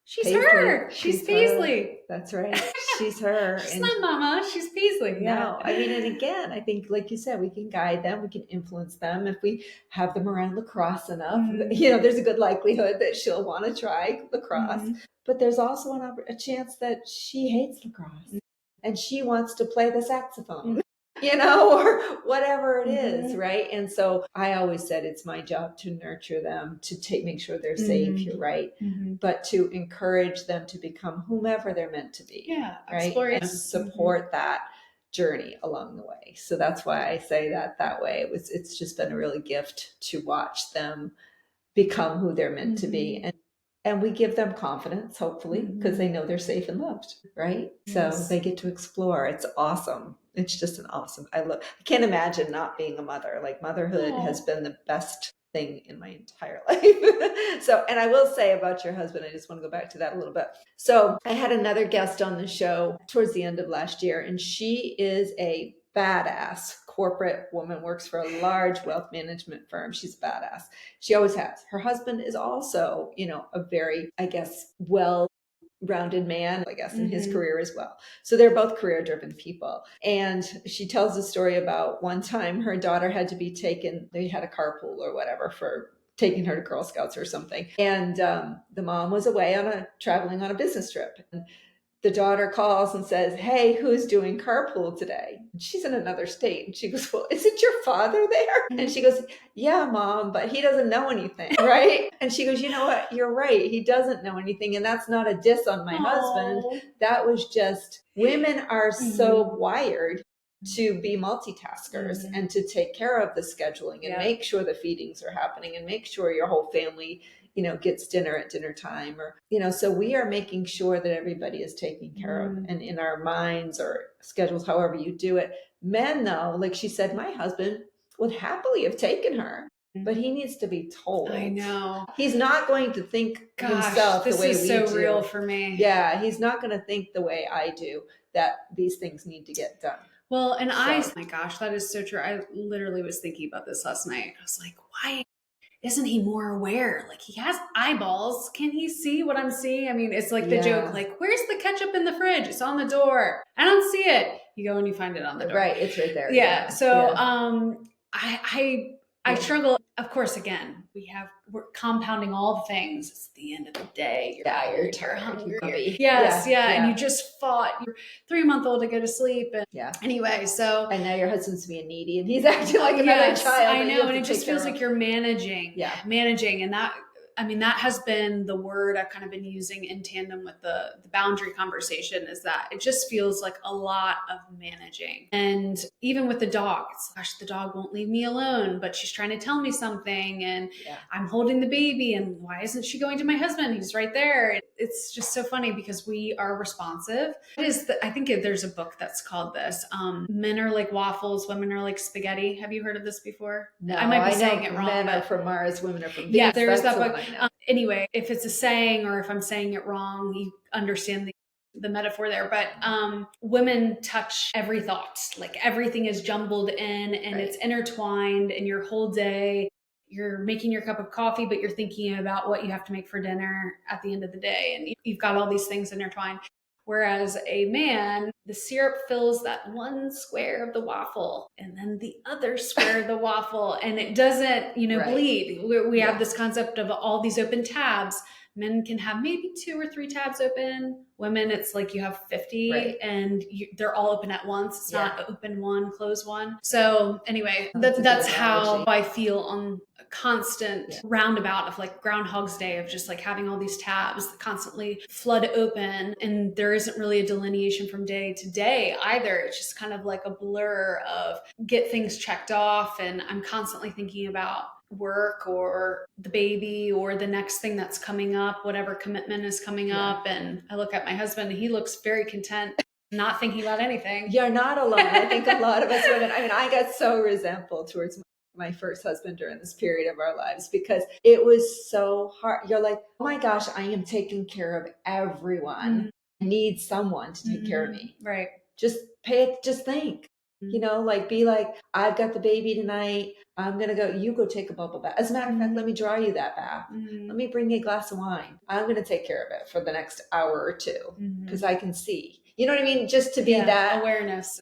She's Paisley. Her. She's Paisley. Her. That's right. She's her. She's not Mama. She's Paisley. Yeah. No, I mean, and again, I think, like you said, we can guide them. We can influence them if we have them around lacrosse enough. Mm-hmm. There's a good likelihood that she'll want to try lacrosse. Mm-hmm. But there's also a chance that she hates lacrosse and she wants to play the saxophone. Or whatever it is, right? And so I always said it's my job to nurture them, to make sure they're safe, you're right, but to encourage them to become whomever they're meant to be, right? And support that journey along the way. So that's why I say that way. It's just been a really gift to watch them become who they're meant to be. And we give them confidence, hopefully, because they know they're safe and loved, right? Yes. So they get to explore. It's awesome. It's just an awesome, I can't imagine not being a mother. Like, motherhood has been the best thing in my entire life. So, and I will say about your husband, I just want to go back to that a little bit. So I had another guest on the show towards the end of last year, and she is a badass corporate woman, works for a large wealth management firm. She's a badass. She always has. Her husband is also, a very, I guess, well rounded man, I guess, in his career as well. So they're both career driven people. And she tells a story about one time her daughter had to be taken, they had a carpool or whatever for taking her to Girl Scouts or something. And the mom was away traveling on a business trip. And the daughter calls and says, "Hey, who's doing carpool today?" And she's in another state. And she goes, "Well, isn't your father there?" And she goes, "Yeah, Mom, but he doesn't know anything." Right? And she goes, "You know what? You're right. He doesn't know anything. And that's not a diss on my husband. That was just, women are so wired to be multitaskers and to take care of the scheduling and make sure the feedings are happening and make sure your whole family gets dinner at dinner time, or, so we are making sure that everybody is taken care of, and in our minds or schedules, however you do it. Men, though, like she said, my husband would happily have taken her, but he needs to be told. I know. He's not going to think himself the way we do. This is so real for me. Yeah, he's not going to think the way I do, that these things need to get done. Well, and oh my gosh, that is so true. I literally was thinking about this last night. I was like, why isn't he more aware? Like, he has eyeballs. Can he see what I'm seeing? I mean, it's like the joke, like, where's the ketchup in the fridge? It's on the door. I don't see it. You go and you find it on the door. Right. It's right there. Yeah. So, I struggle. Of course, again, we're compounding all the things. It's the end of the day. You're tired. You're hungry. Yes. Yeah. And you just fought your 3-month-old to go to sleep. And anyway, so. And now your husband's being needy and he's acting like another child. I know. And it just feels like you're managing. Yeah. Managing. And that has been the word I've kind of been using in tandem with the boundary conversation, is that it just feels like a lot of managing. And even with the dog, it's, gosh, the dog won't leave me alone, but she's trying to tell me something, and I'm holding the baby, and why isn't she going to my husband? He's right there. It's just so funny because we are responsive. I think there's a book that's called this. Men are like waffles, women are like spaghetti. Have you heard of this before? No, I might be saying it wrong. Men are from Mars, women are from Venus. Yeah, there's that book. Anyway, if it's a saying or if I'm saying it wrong, you understand the metaphor there. But women touch every thought. Like, everything is jumbled in and it's intertwined, and your whole day, you're making your cup of coffee, but you're thinking about what you have to make for dinner at the end of the day. And you've got all these things intertwined. Whereas a man, the syrup fills that one square of the waffle and then the other square of the waffle, and it doesn't, bleed. We have this concept of all these open tabs. Men can have maybe 2 or 3 tabs open. Women, it's like you have 50 and they're all open at once. It's not open one, close one. So anyway, that's how I feel on a constant roundabout of like Groundhog's Day, of just like having all these tabs that constantly flood open. And there isn't really a delineation from day to day either. It's just kind of like a blur of get things checked off. And I'm constantly thinking about work or the baby or the next thing that's coming up, whatever commitment is coming up. And I look at my husband and he looks very content, not thinking about anything. You're not alone. I think a lot of us women, I got so resentful towards my first husband during this period of our lives because it was so hard. You're like, oh my gosh, I am taking care of everyone. I need someone to take care of me. Right. Just think. Be like, I've got the baby tonight. I'm going to go, you go take a bubble bath. As a matter of fact, let me draw you that bath. Let me bring you a glass of wine. I'm going to take care of it for the next hour or two because I can see. You know what I mean? Just to be that awareness.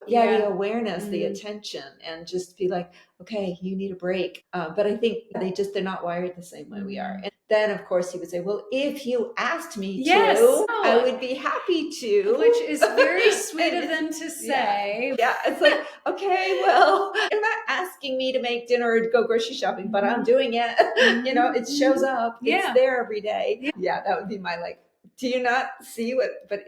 Yeah, the awareness, the attention, and just be like, okay, you need a break. But I think they're not wired the same way we are. And then, of course, he would say, well, if you asked me to, I would be happy to. Which is very sweet of them to say. Yeah, it's like, okay, well, you're not asking me to make dinner or to go grocery shopping, but I'm doing it. It shows up. It's there every day. Yeah, that would be my do you not see what, but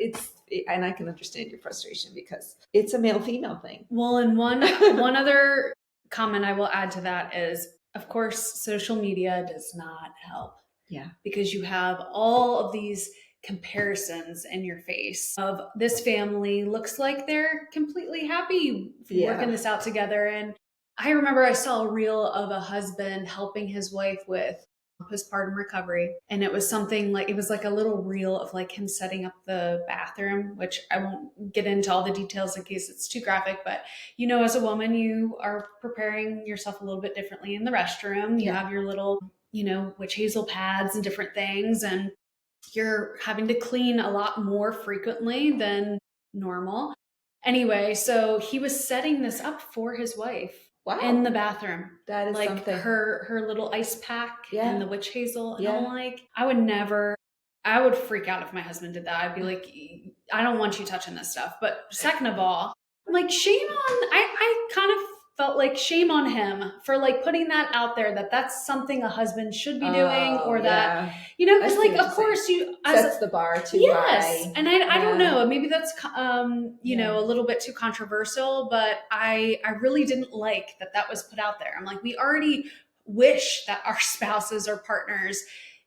and I can understand your frustration because it's a male-female thing. Well, and one other comment I will add to that is, of course, social media does not help. Yeah. Because you have all of these comparisons in your face of this family looks like they're completely happy working this out together. And I remember I saw a reel of a husband helping his wife with postpartum recovery. And it was something like, it was like a little reel of like him setting up the bathroom, which I won't get into all the details in case it's too graphic, but as a woman, you are preparing yourself a little bit differently in the restroom. You have your little, witch hazel pads and different things. And You're having to clean a lot more frequently than normal. Anyway, so he was setting this up for his wife. Wow. In the bathroom. That is like something. her little ice pack and the witch hazel. And I'm like, I would freak out if my husband did that. I'd be like, I don't want you touching this stuff. But second of all, I'm like, I kind of felt like shame on him for like putting that out there, that that's something a husband should be doing, or that, because like, of course you sets the bar too high. And I don't know, maybe that's, a little bit too controversial, but I really didn't like that was put out there. I'm like, we already wish that our spouses or partners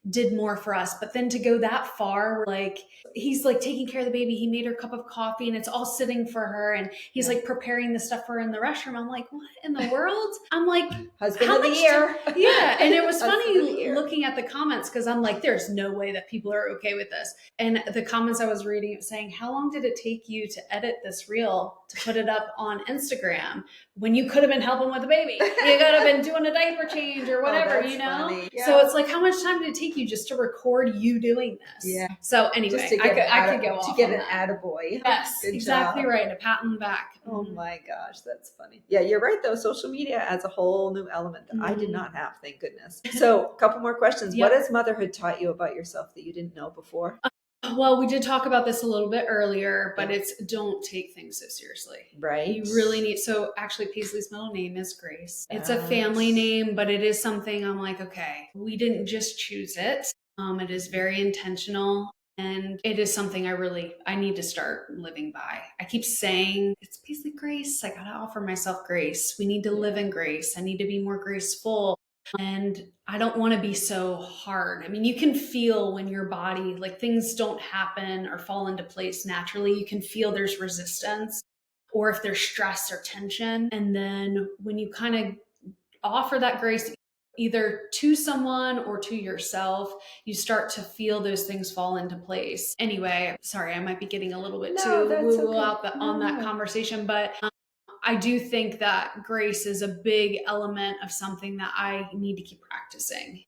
did more for us, but then to go that far, like he's like taking care of the baby, he made her a cup of coffee and it's all sitting for her, and he's like preparing the stuff for her in the restroom. I'm like, what in the world? I'm like, husband of the year. And it was funny looking at the comments, because I'm like, there's no way that people are okay with this. And the comments I was reading, it was saying, how long did it take you to edit this reel to put it up on Instagram when you could have been helping with the baby? You could have been doing a diaper change or whatever, Funny. Yeah. So it's like, how much time did it take you just to record you doing this? Yeah. So anyway, I could go off to get an attaboy. Yes, good exactly job. Right. A pat on the back. Oh my gosh, that's funny. Yeah, you're right though. Social media adds a whole new element that I did not have, thank goodness. So a couple more questions. What has motherhood taught you about yourself that you didn't know before? Well, we did talk about this a little bit earlier, but it's don't take things so seriously. Right. You really need, so actually Paisley's middle name is Grace. It's a family name, but it is something I'm like, okay, we didn't just choose it. It is very intentional. And it is something I need to start living by. I keep saying, it's Paisley Grace. I got to offer myself grace. We need to live in grace. I need to be more graceful. And I don't want to be so hard. I mean, you can feel when your body, like things don't happen or fall into place naturally. You can feel there's resistance, or if there's stress or tension. And then when you kind of offer that grace, either to someone or to yourself, you start to feel those things fall into place. Anyway, sorry, I might be getting a little bit too woo-woo on that conversation, but I do think that grace is a big element of something that I need to keep practicing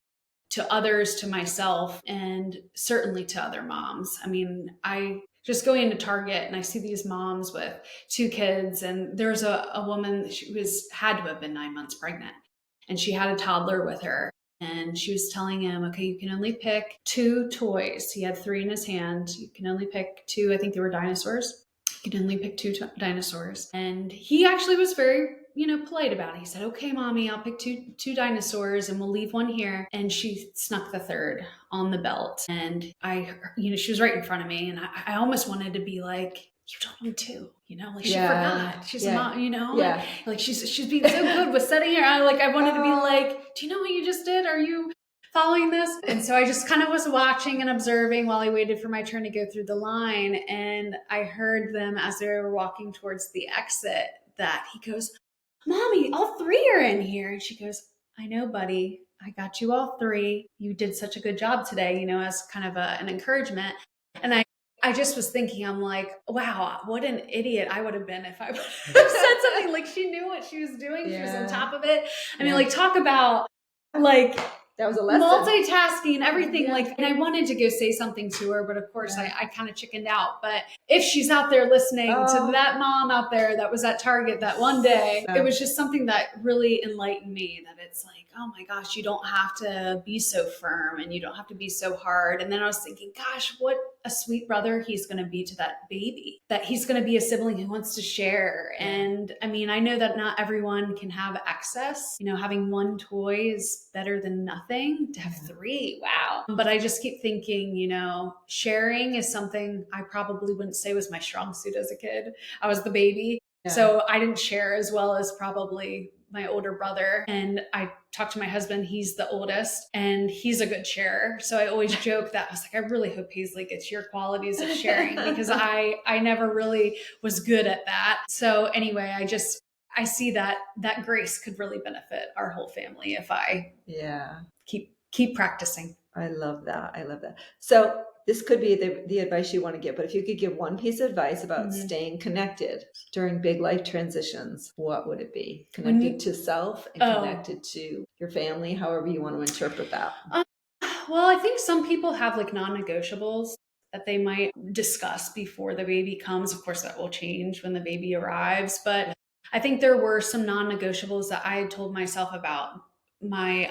to others, to myself, and certainly to other moms. I mean, I just going into Target and I see these moms with 2 kids, and there's a woman, she had to have been 9 months pregnant, and she had a toddler with her. And she was telling him, okay, you can only pick 2 toys. He had 3 in his hand. You can only pick 2. I think they were dinosaurs. You can only pick 2 dinosaurs. And he actually was very, polite about it. He said, okay, mommy, I'll pick two dinosaurs and we'll leave one here. And she snuck the 3rd on the belt. And she was right in front of me. And I almost wanted to be like, you told me 2, like she forgot. She's a mom, like she's being so good with setting her. I wanted to be like, do you know what you just did? Are you following this? And so I just kind of was watching and observing while I waited for my turn to go through the line. And I heard them as they were walking towards the exit that he goes, Mommy, all 3 are in here. And she goes, I know, buddy. I got you all 3. You did such a good job today, as kind of an encouragement. And I just was thinking, I'm like, wow, what an idiot I would have been if I would have said something like she knew what she was doing. She was on top of it. I mean, talk about that was a lesson. Multitasking, everything. And I wanted to go say something to her, but of course I kind of chickened out. But if she's out there listening to that mom out there that was at Target that one day, it was just something that really enlightened me, that it's like, oh my gosh, you don't have to be so firm and you don't have to be so hard. And then I was thinking, gosh, what a sweet brother he's going to be to that baby, that he's going to be a sibling who wants to share. And I mean, I know that not everyone can have access. Having 1 toy is better than nothing. To have 3, wow. But I just keep thinking, sharing is something I probably wouldn't say was my strong suit as a kid. I was the baby. Yeah. So I didn't share as well as probably my older brother. And I talked to my husband, he's the oldest, and he's a good sharer. So I always joke that I was like, I really hope Paisley gets your qualities of sharing, because I never really was good at that. So anyway, I see that grace could really benefit our whole family if I keep practicing. I love that. So this could be the advice you want to give, but if you could give one piece of advice about staying connected during big life transitions, what would it be? Connected to self and connected to your family, however you want to interpret that. Well, I think some people have like non-negotiables that they might discuss before the baby comes. Of course, that will change when the baby arrives, but I think there were some non-negotiables that I had told myself about my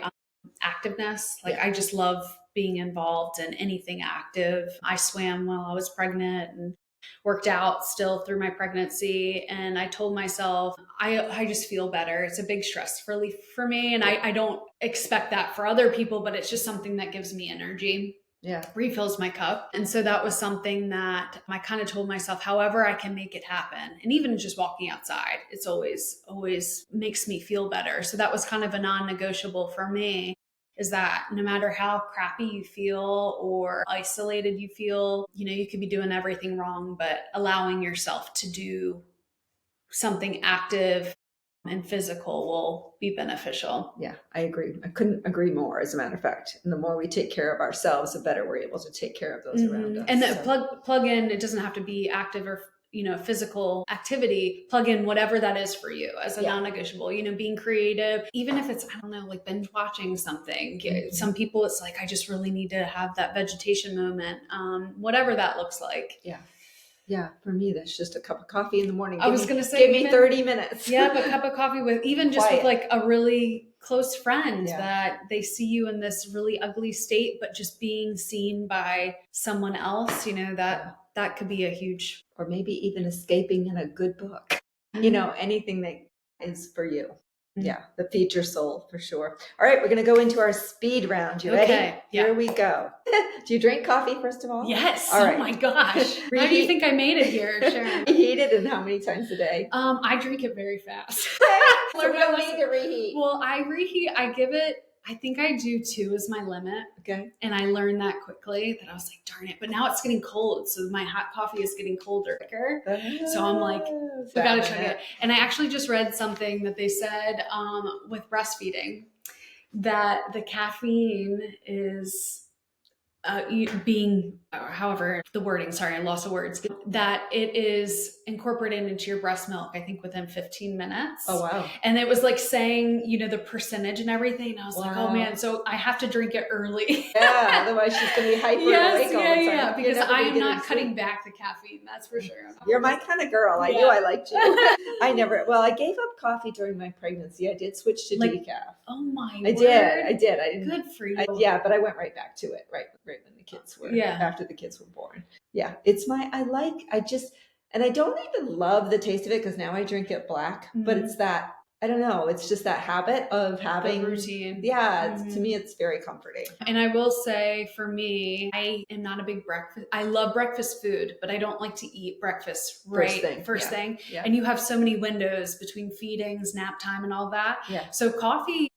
activeness. Like, I just love being involved in anything active. I swam while I was pregnant and worked out still through my pregnancy. And I told myself, I just feel better. It's a big stress relief for me. And I don't expect that for other people, but it's just something that gives me energy. Yeah. Refills my cup. And so that was something that I kind of told myself, however I can make it happen. And even just walking outside, it's always makes me feel better. So that was kind of a non-negotiable for me, is that no matter how crappy you feel or isolated you feel, you could be doing everything wrong, but allowing yourself to do something active and physical will be beneficial. Yeah, I agree. I couldn't agree more, as a matter of fact. And the more we take care of ourselves, the better we're able to take care of those around us. And plug in, it doesn't have to be active or physical activity. Plug in whatever that is for you as a non-negotiable, being creative, even if it's, I don't know, like binge watching something. Some people, it's like, I just really need to have that vegetation moment, whatever that looks like. Yeah, for me, that's just a cup of coffee in the morning. I was going to say, give me 30 minutes. Yeah, a cup of coffee with even just with like a really close friend that they see you in this really ugly state, but just being seen by someone else, that could be a huge. Or maybe even escaping in a good book, anything that is for you. Yeah, that feeds your soul for sure. All right, we're going to go into our speed round. You ready? Okay. Here we go. Do you drink coffee, first of all? Yes. All right. Oh my gosh. How do you think I made it here, Sharon? Reheat it, and how many times a day? I drink it very fast. So we don't need to reheat. Well, I reheat. I give it, I think I do 2 is my limit. Okay. And I learned that quickly, that I was like, darn it. But now it's getting cold. So my hot coffee is getting colder quicker. So I'm like, we got to chug it. And I actually just read something that they said with breastfeeding, that the caffeine is however the wording, sorry, I lost the words, that it is incorporated into your breast milk, I think within 15 minutes. Oh, wow. And it was like saying, the percentage and everything. And I was like, oh man, so I have to drink it early. Yeah, otherwise she's going to be hyper awake all the time. Yeah, because I'm not cutting back the caffeine, that's for sure. You're my kind of girl. I knew I liked you. I gave up coffee during my pregnancy. I did switch to decaf. Oh my word. I did. I didn't. Good for you. But I went right back to it, right when the kids were, after the kids were born. Yeah, it's and I don't even love the taste of it, because now I drink it black, but it's that, I don't know, it's just that habit of having routine. Yeah, to me, it's very comforting. And I will say, for me, I am not a big breakfast. I love breakfast food, but I don't like to eat breakfast first thing. Yeah. And you have so many windows between feedings, nap time, and all that. Yeah. So coffee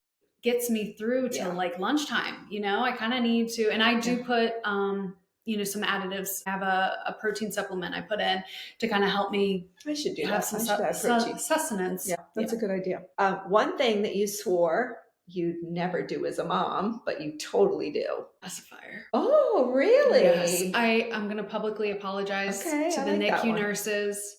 gets me through to like lunchtime. I kind of need to, and I do put, some additives. I have a protein supplement I put in to kind of help me. I should do have that. some sustenance. Yeah, that's a good idea. One thing that you swore you'd never do as a mom, but you totally do. Pacifier. Oh, really? Yes. I'm going to publicly apologize to the NICU nurses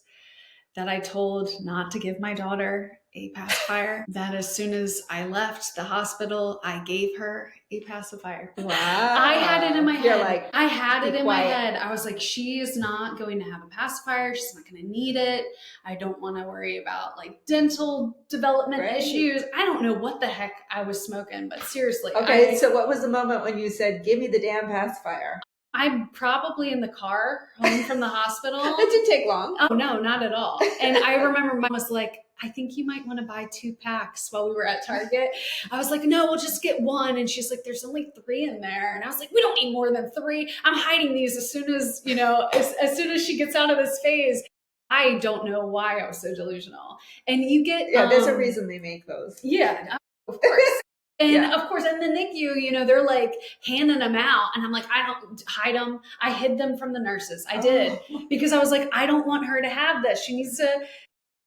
that I told not to give my daughter a pacifier. That as soon as I left the hospital, I gave her a pacifier. Wow. I had it in my head. I had it in my head. I was like, she is not going to have a pacifier. She's not going to need it. I don't want to worry about like dental development issues. I don't know what the heck I was smoking, but seriously. Okay, so what was the moment when you said, give me the damn pacifier? I'm probably in the car home from the hospital. It didn't take long. Oh, no, not at all. And I remember mom was like, I think you might want to buy 2 packs while we were at Target. I was like, no, we'll just get 1. And she's like, there's only 3 in there. And I was like, we don't need more than 3. I'm hiding these as soon as, as soon as she gets out of this phase. I don't know why I was so delusional. And you get... there's a reason they make those. Yeah, of course. And of course, in the NICU, they're like handing them out. And I'm like, I don't hide them. I hid them from the nurses. I did. Because I was like, I don't want her to have this. She needs to...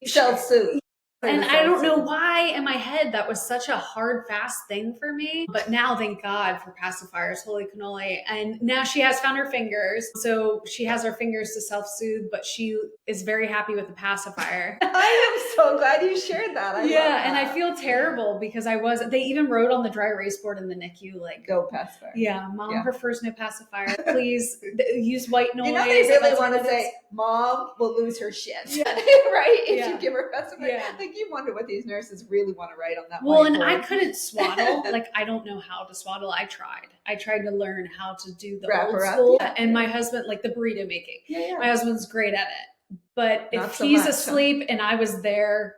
Self-soothe. And I don't know why in my head that was such a hard, fast thing for me. But now, thank God for pacifiers, holy cannoli. And now she has found her fingers. So she has her fingers to self-soothe, but she is very happy with the pacifier. I am so glad you shared that. I love that. And I feel terrible because they even wrote on the dry erase board in the NICU, like, go pacifier. Yeah, mom prefers no pacifier. Please use white noise. You know, they really want to say, Mom will lose her shit. Right? If you give her pacifier. Like, you wonder what these nurses really want to write on that. Well, and I couldn't swaddle. Like, I don't know how to swaddle. I tried to learn how to do the old school. And my husband, like the burrito making. My husband's great at it. But if he's asleep and I was there,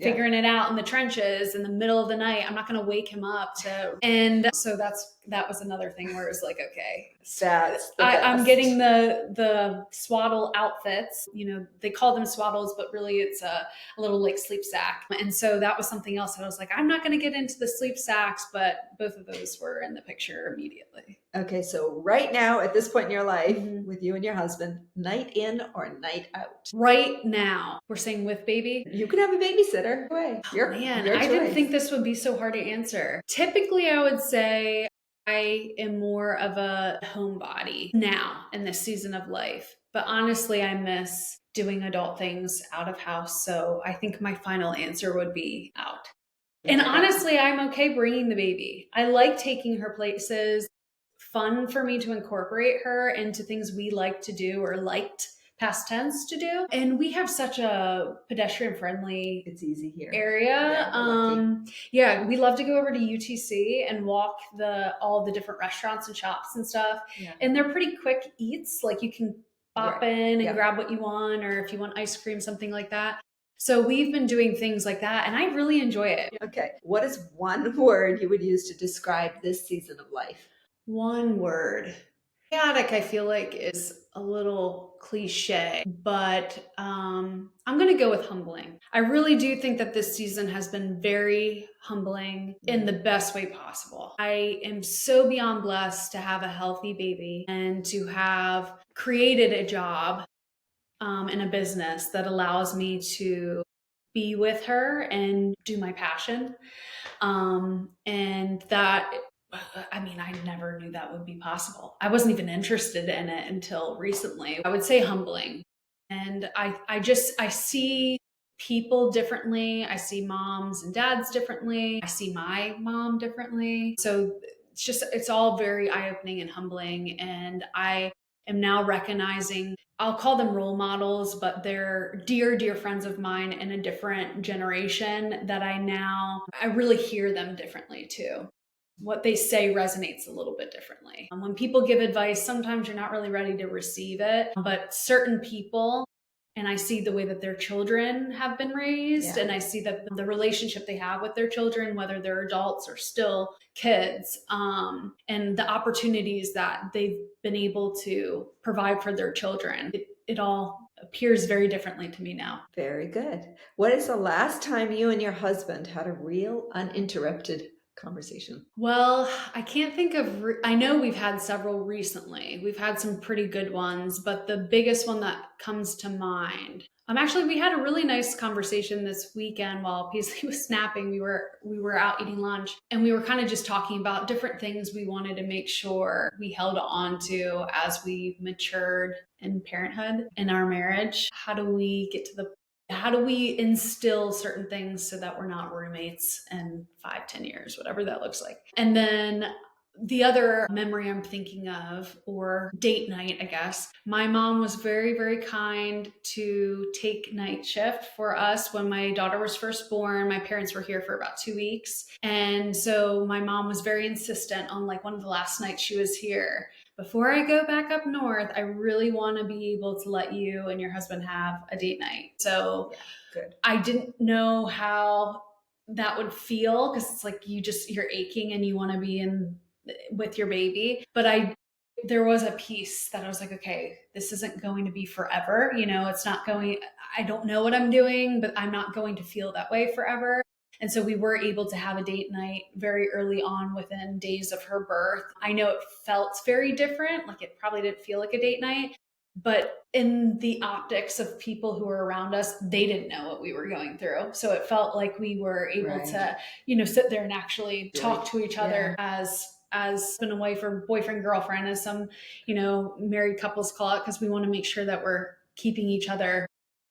figuring it out in the trenches in the middle of the night, I'm not going to wake him up and so that was another thing where it was like, okay, I'm getting the swaddle outfits, they call them swaddles, but really it's a little like sleep sack. And so that was something else that I was like, I'm not going to get into the sleep sacks, but both of those were in the picture immediately. Okay. So right now at this point in your life with you and your husband, night in or night out? Right now we're saying with baby. You can have a babysitter. I didn't think this would be so hard to answer. Typically I would say I am more of a homebody now in this season of life, but honestly, I miss doing adult things out of house. So I think my final answer would be out. And honestly, I'm okay bringing the baby. I like taking her places. Fun for me to incorporate her into things we like to do or liked past tense to do. And we have such a pedestrian friendly it's easy here area. We love to go over to UTC and walk all the different restaurants and shops and stuff. And they're pretty quick eats. Like you can pop in and grab what you want, or if you want ice cream, something like that. So we've been doing things like that and I really enjoy it. Okay. What is one word you would use to describe this season of life? One word. Chaotic, I feel like, is a little cliche, but I'm going to go with humbling. I really do think that this season has been very humbling in the best way possible. I am so beyond blessed to have a healthy baby and to have created a job and a business that allows me to be with her and do my passion. And that, I mean, I never knew that would be possible. I wasn't even interested in it until recently. I would say humbling. And I see people differently. I see moms and dads differently. I see my mom differently. So it's all very eye-opening and humbling. And I am now recognizing, I'll call them role models, but they're dear, dear friends of mine in a different generation that I really hear them differently too. What they say resonates a little bit differently. When people give advice, sometimes you're not really ready to receive it, but certain people, and I see the way that their children have been raised, and I see that the relationship they have with their children, whether they're adults or still kids, and the opportunities that they've been able to provide for their children, it all appears very differently to me now. Very good. What is the last time you and your husband had a real uninterrupted conversation? Well, I can't think of, I know we've had several recently. We've had some pretty good ones, but the biggest one that comes to mind, we had a really nice conversation this weekend while Paisley was napping. We were out eating lunch and we were kind of just talking about different things we wanted to make sure we held on to as we matured in parenthood, in our marriage. How do we instill certain things so that we're not roommates in 5-10 years, whatever that looks like. And then the other memory I'm thinking of, or date night, I guess, my mom was very, very kind to take night shift for us when my daughter was first born. My parents were here for about 2 weeks. And so my mom was very insistent on, like, one of the last nights she was here, before I go back up north, I really want to be able to let you and your husband have a date night. So good. I didn't know how that would feel, because it's like you're aching and you want to be with your baby. But there was a piece that I was like, okay, this isn't going to be forever. I don't know what I'm doing, but I'm not going to feel that way forever. And so we were able to have a date night very early on, within days of her birth. I know it felt very different. Like, it probably didn't feel like a date night, But in the optics of people who were around us, they didn't know what we were going through. So it felt like we were able to, sit there and actually talk to each other as husband and wife, or boyfriend, girlfriend, as some, married couples call it, because we want to make sure that we're keeping each other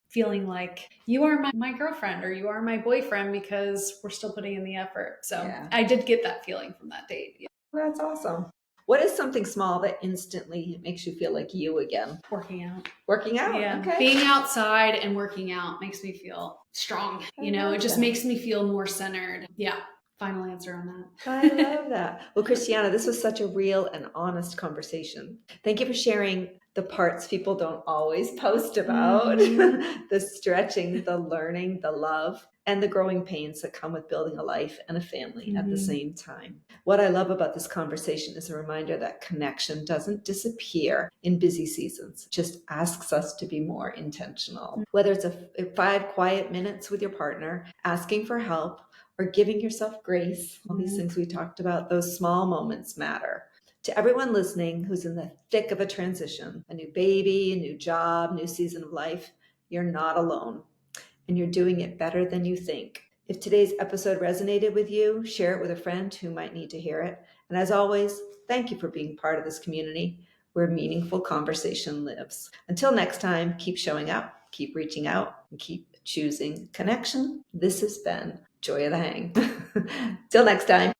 feeling like you are my girlfriend or you are my boyfriend, because we're still putting in the effort. So I did get that feeling from that date. Yeah. That's awesome. What is something small that instantly makes you feel like you again? Working out. Working out? Yeah. Okay. Being outside and working out makes me feel strong. It just makes me feel more centered. Yeah. Final answer on that. I love that. Well, Christiana, this was such a real and honest conversation. Thank you for sharing the parts people don't always post about, the stretching, the learning, the love, and the growing pains that come with building a life and a family at the same time. What I love about this conversation is a reminder that connection doesn't disappear in busy seasons. It just asks us to be more intentional. Whether it's 5 quiet minutes with your partner, asking for help, or giving yourself grace, all these things we talked about, those small moments matter. To everyone listening who's in the thick of a transition, a new baby, a new job, new season of life, you're not alone, and you're doing it better than you think. If today's episode resonated with you, share it with a friend who might need to hear it. And as always, thank you for being part of this community where meaningful conversation lives. Until next time, keep showing up, keep reaching out, and keep choosing connection. This has been Joy of the Hang. Till next time.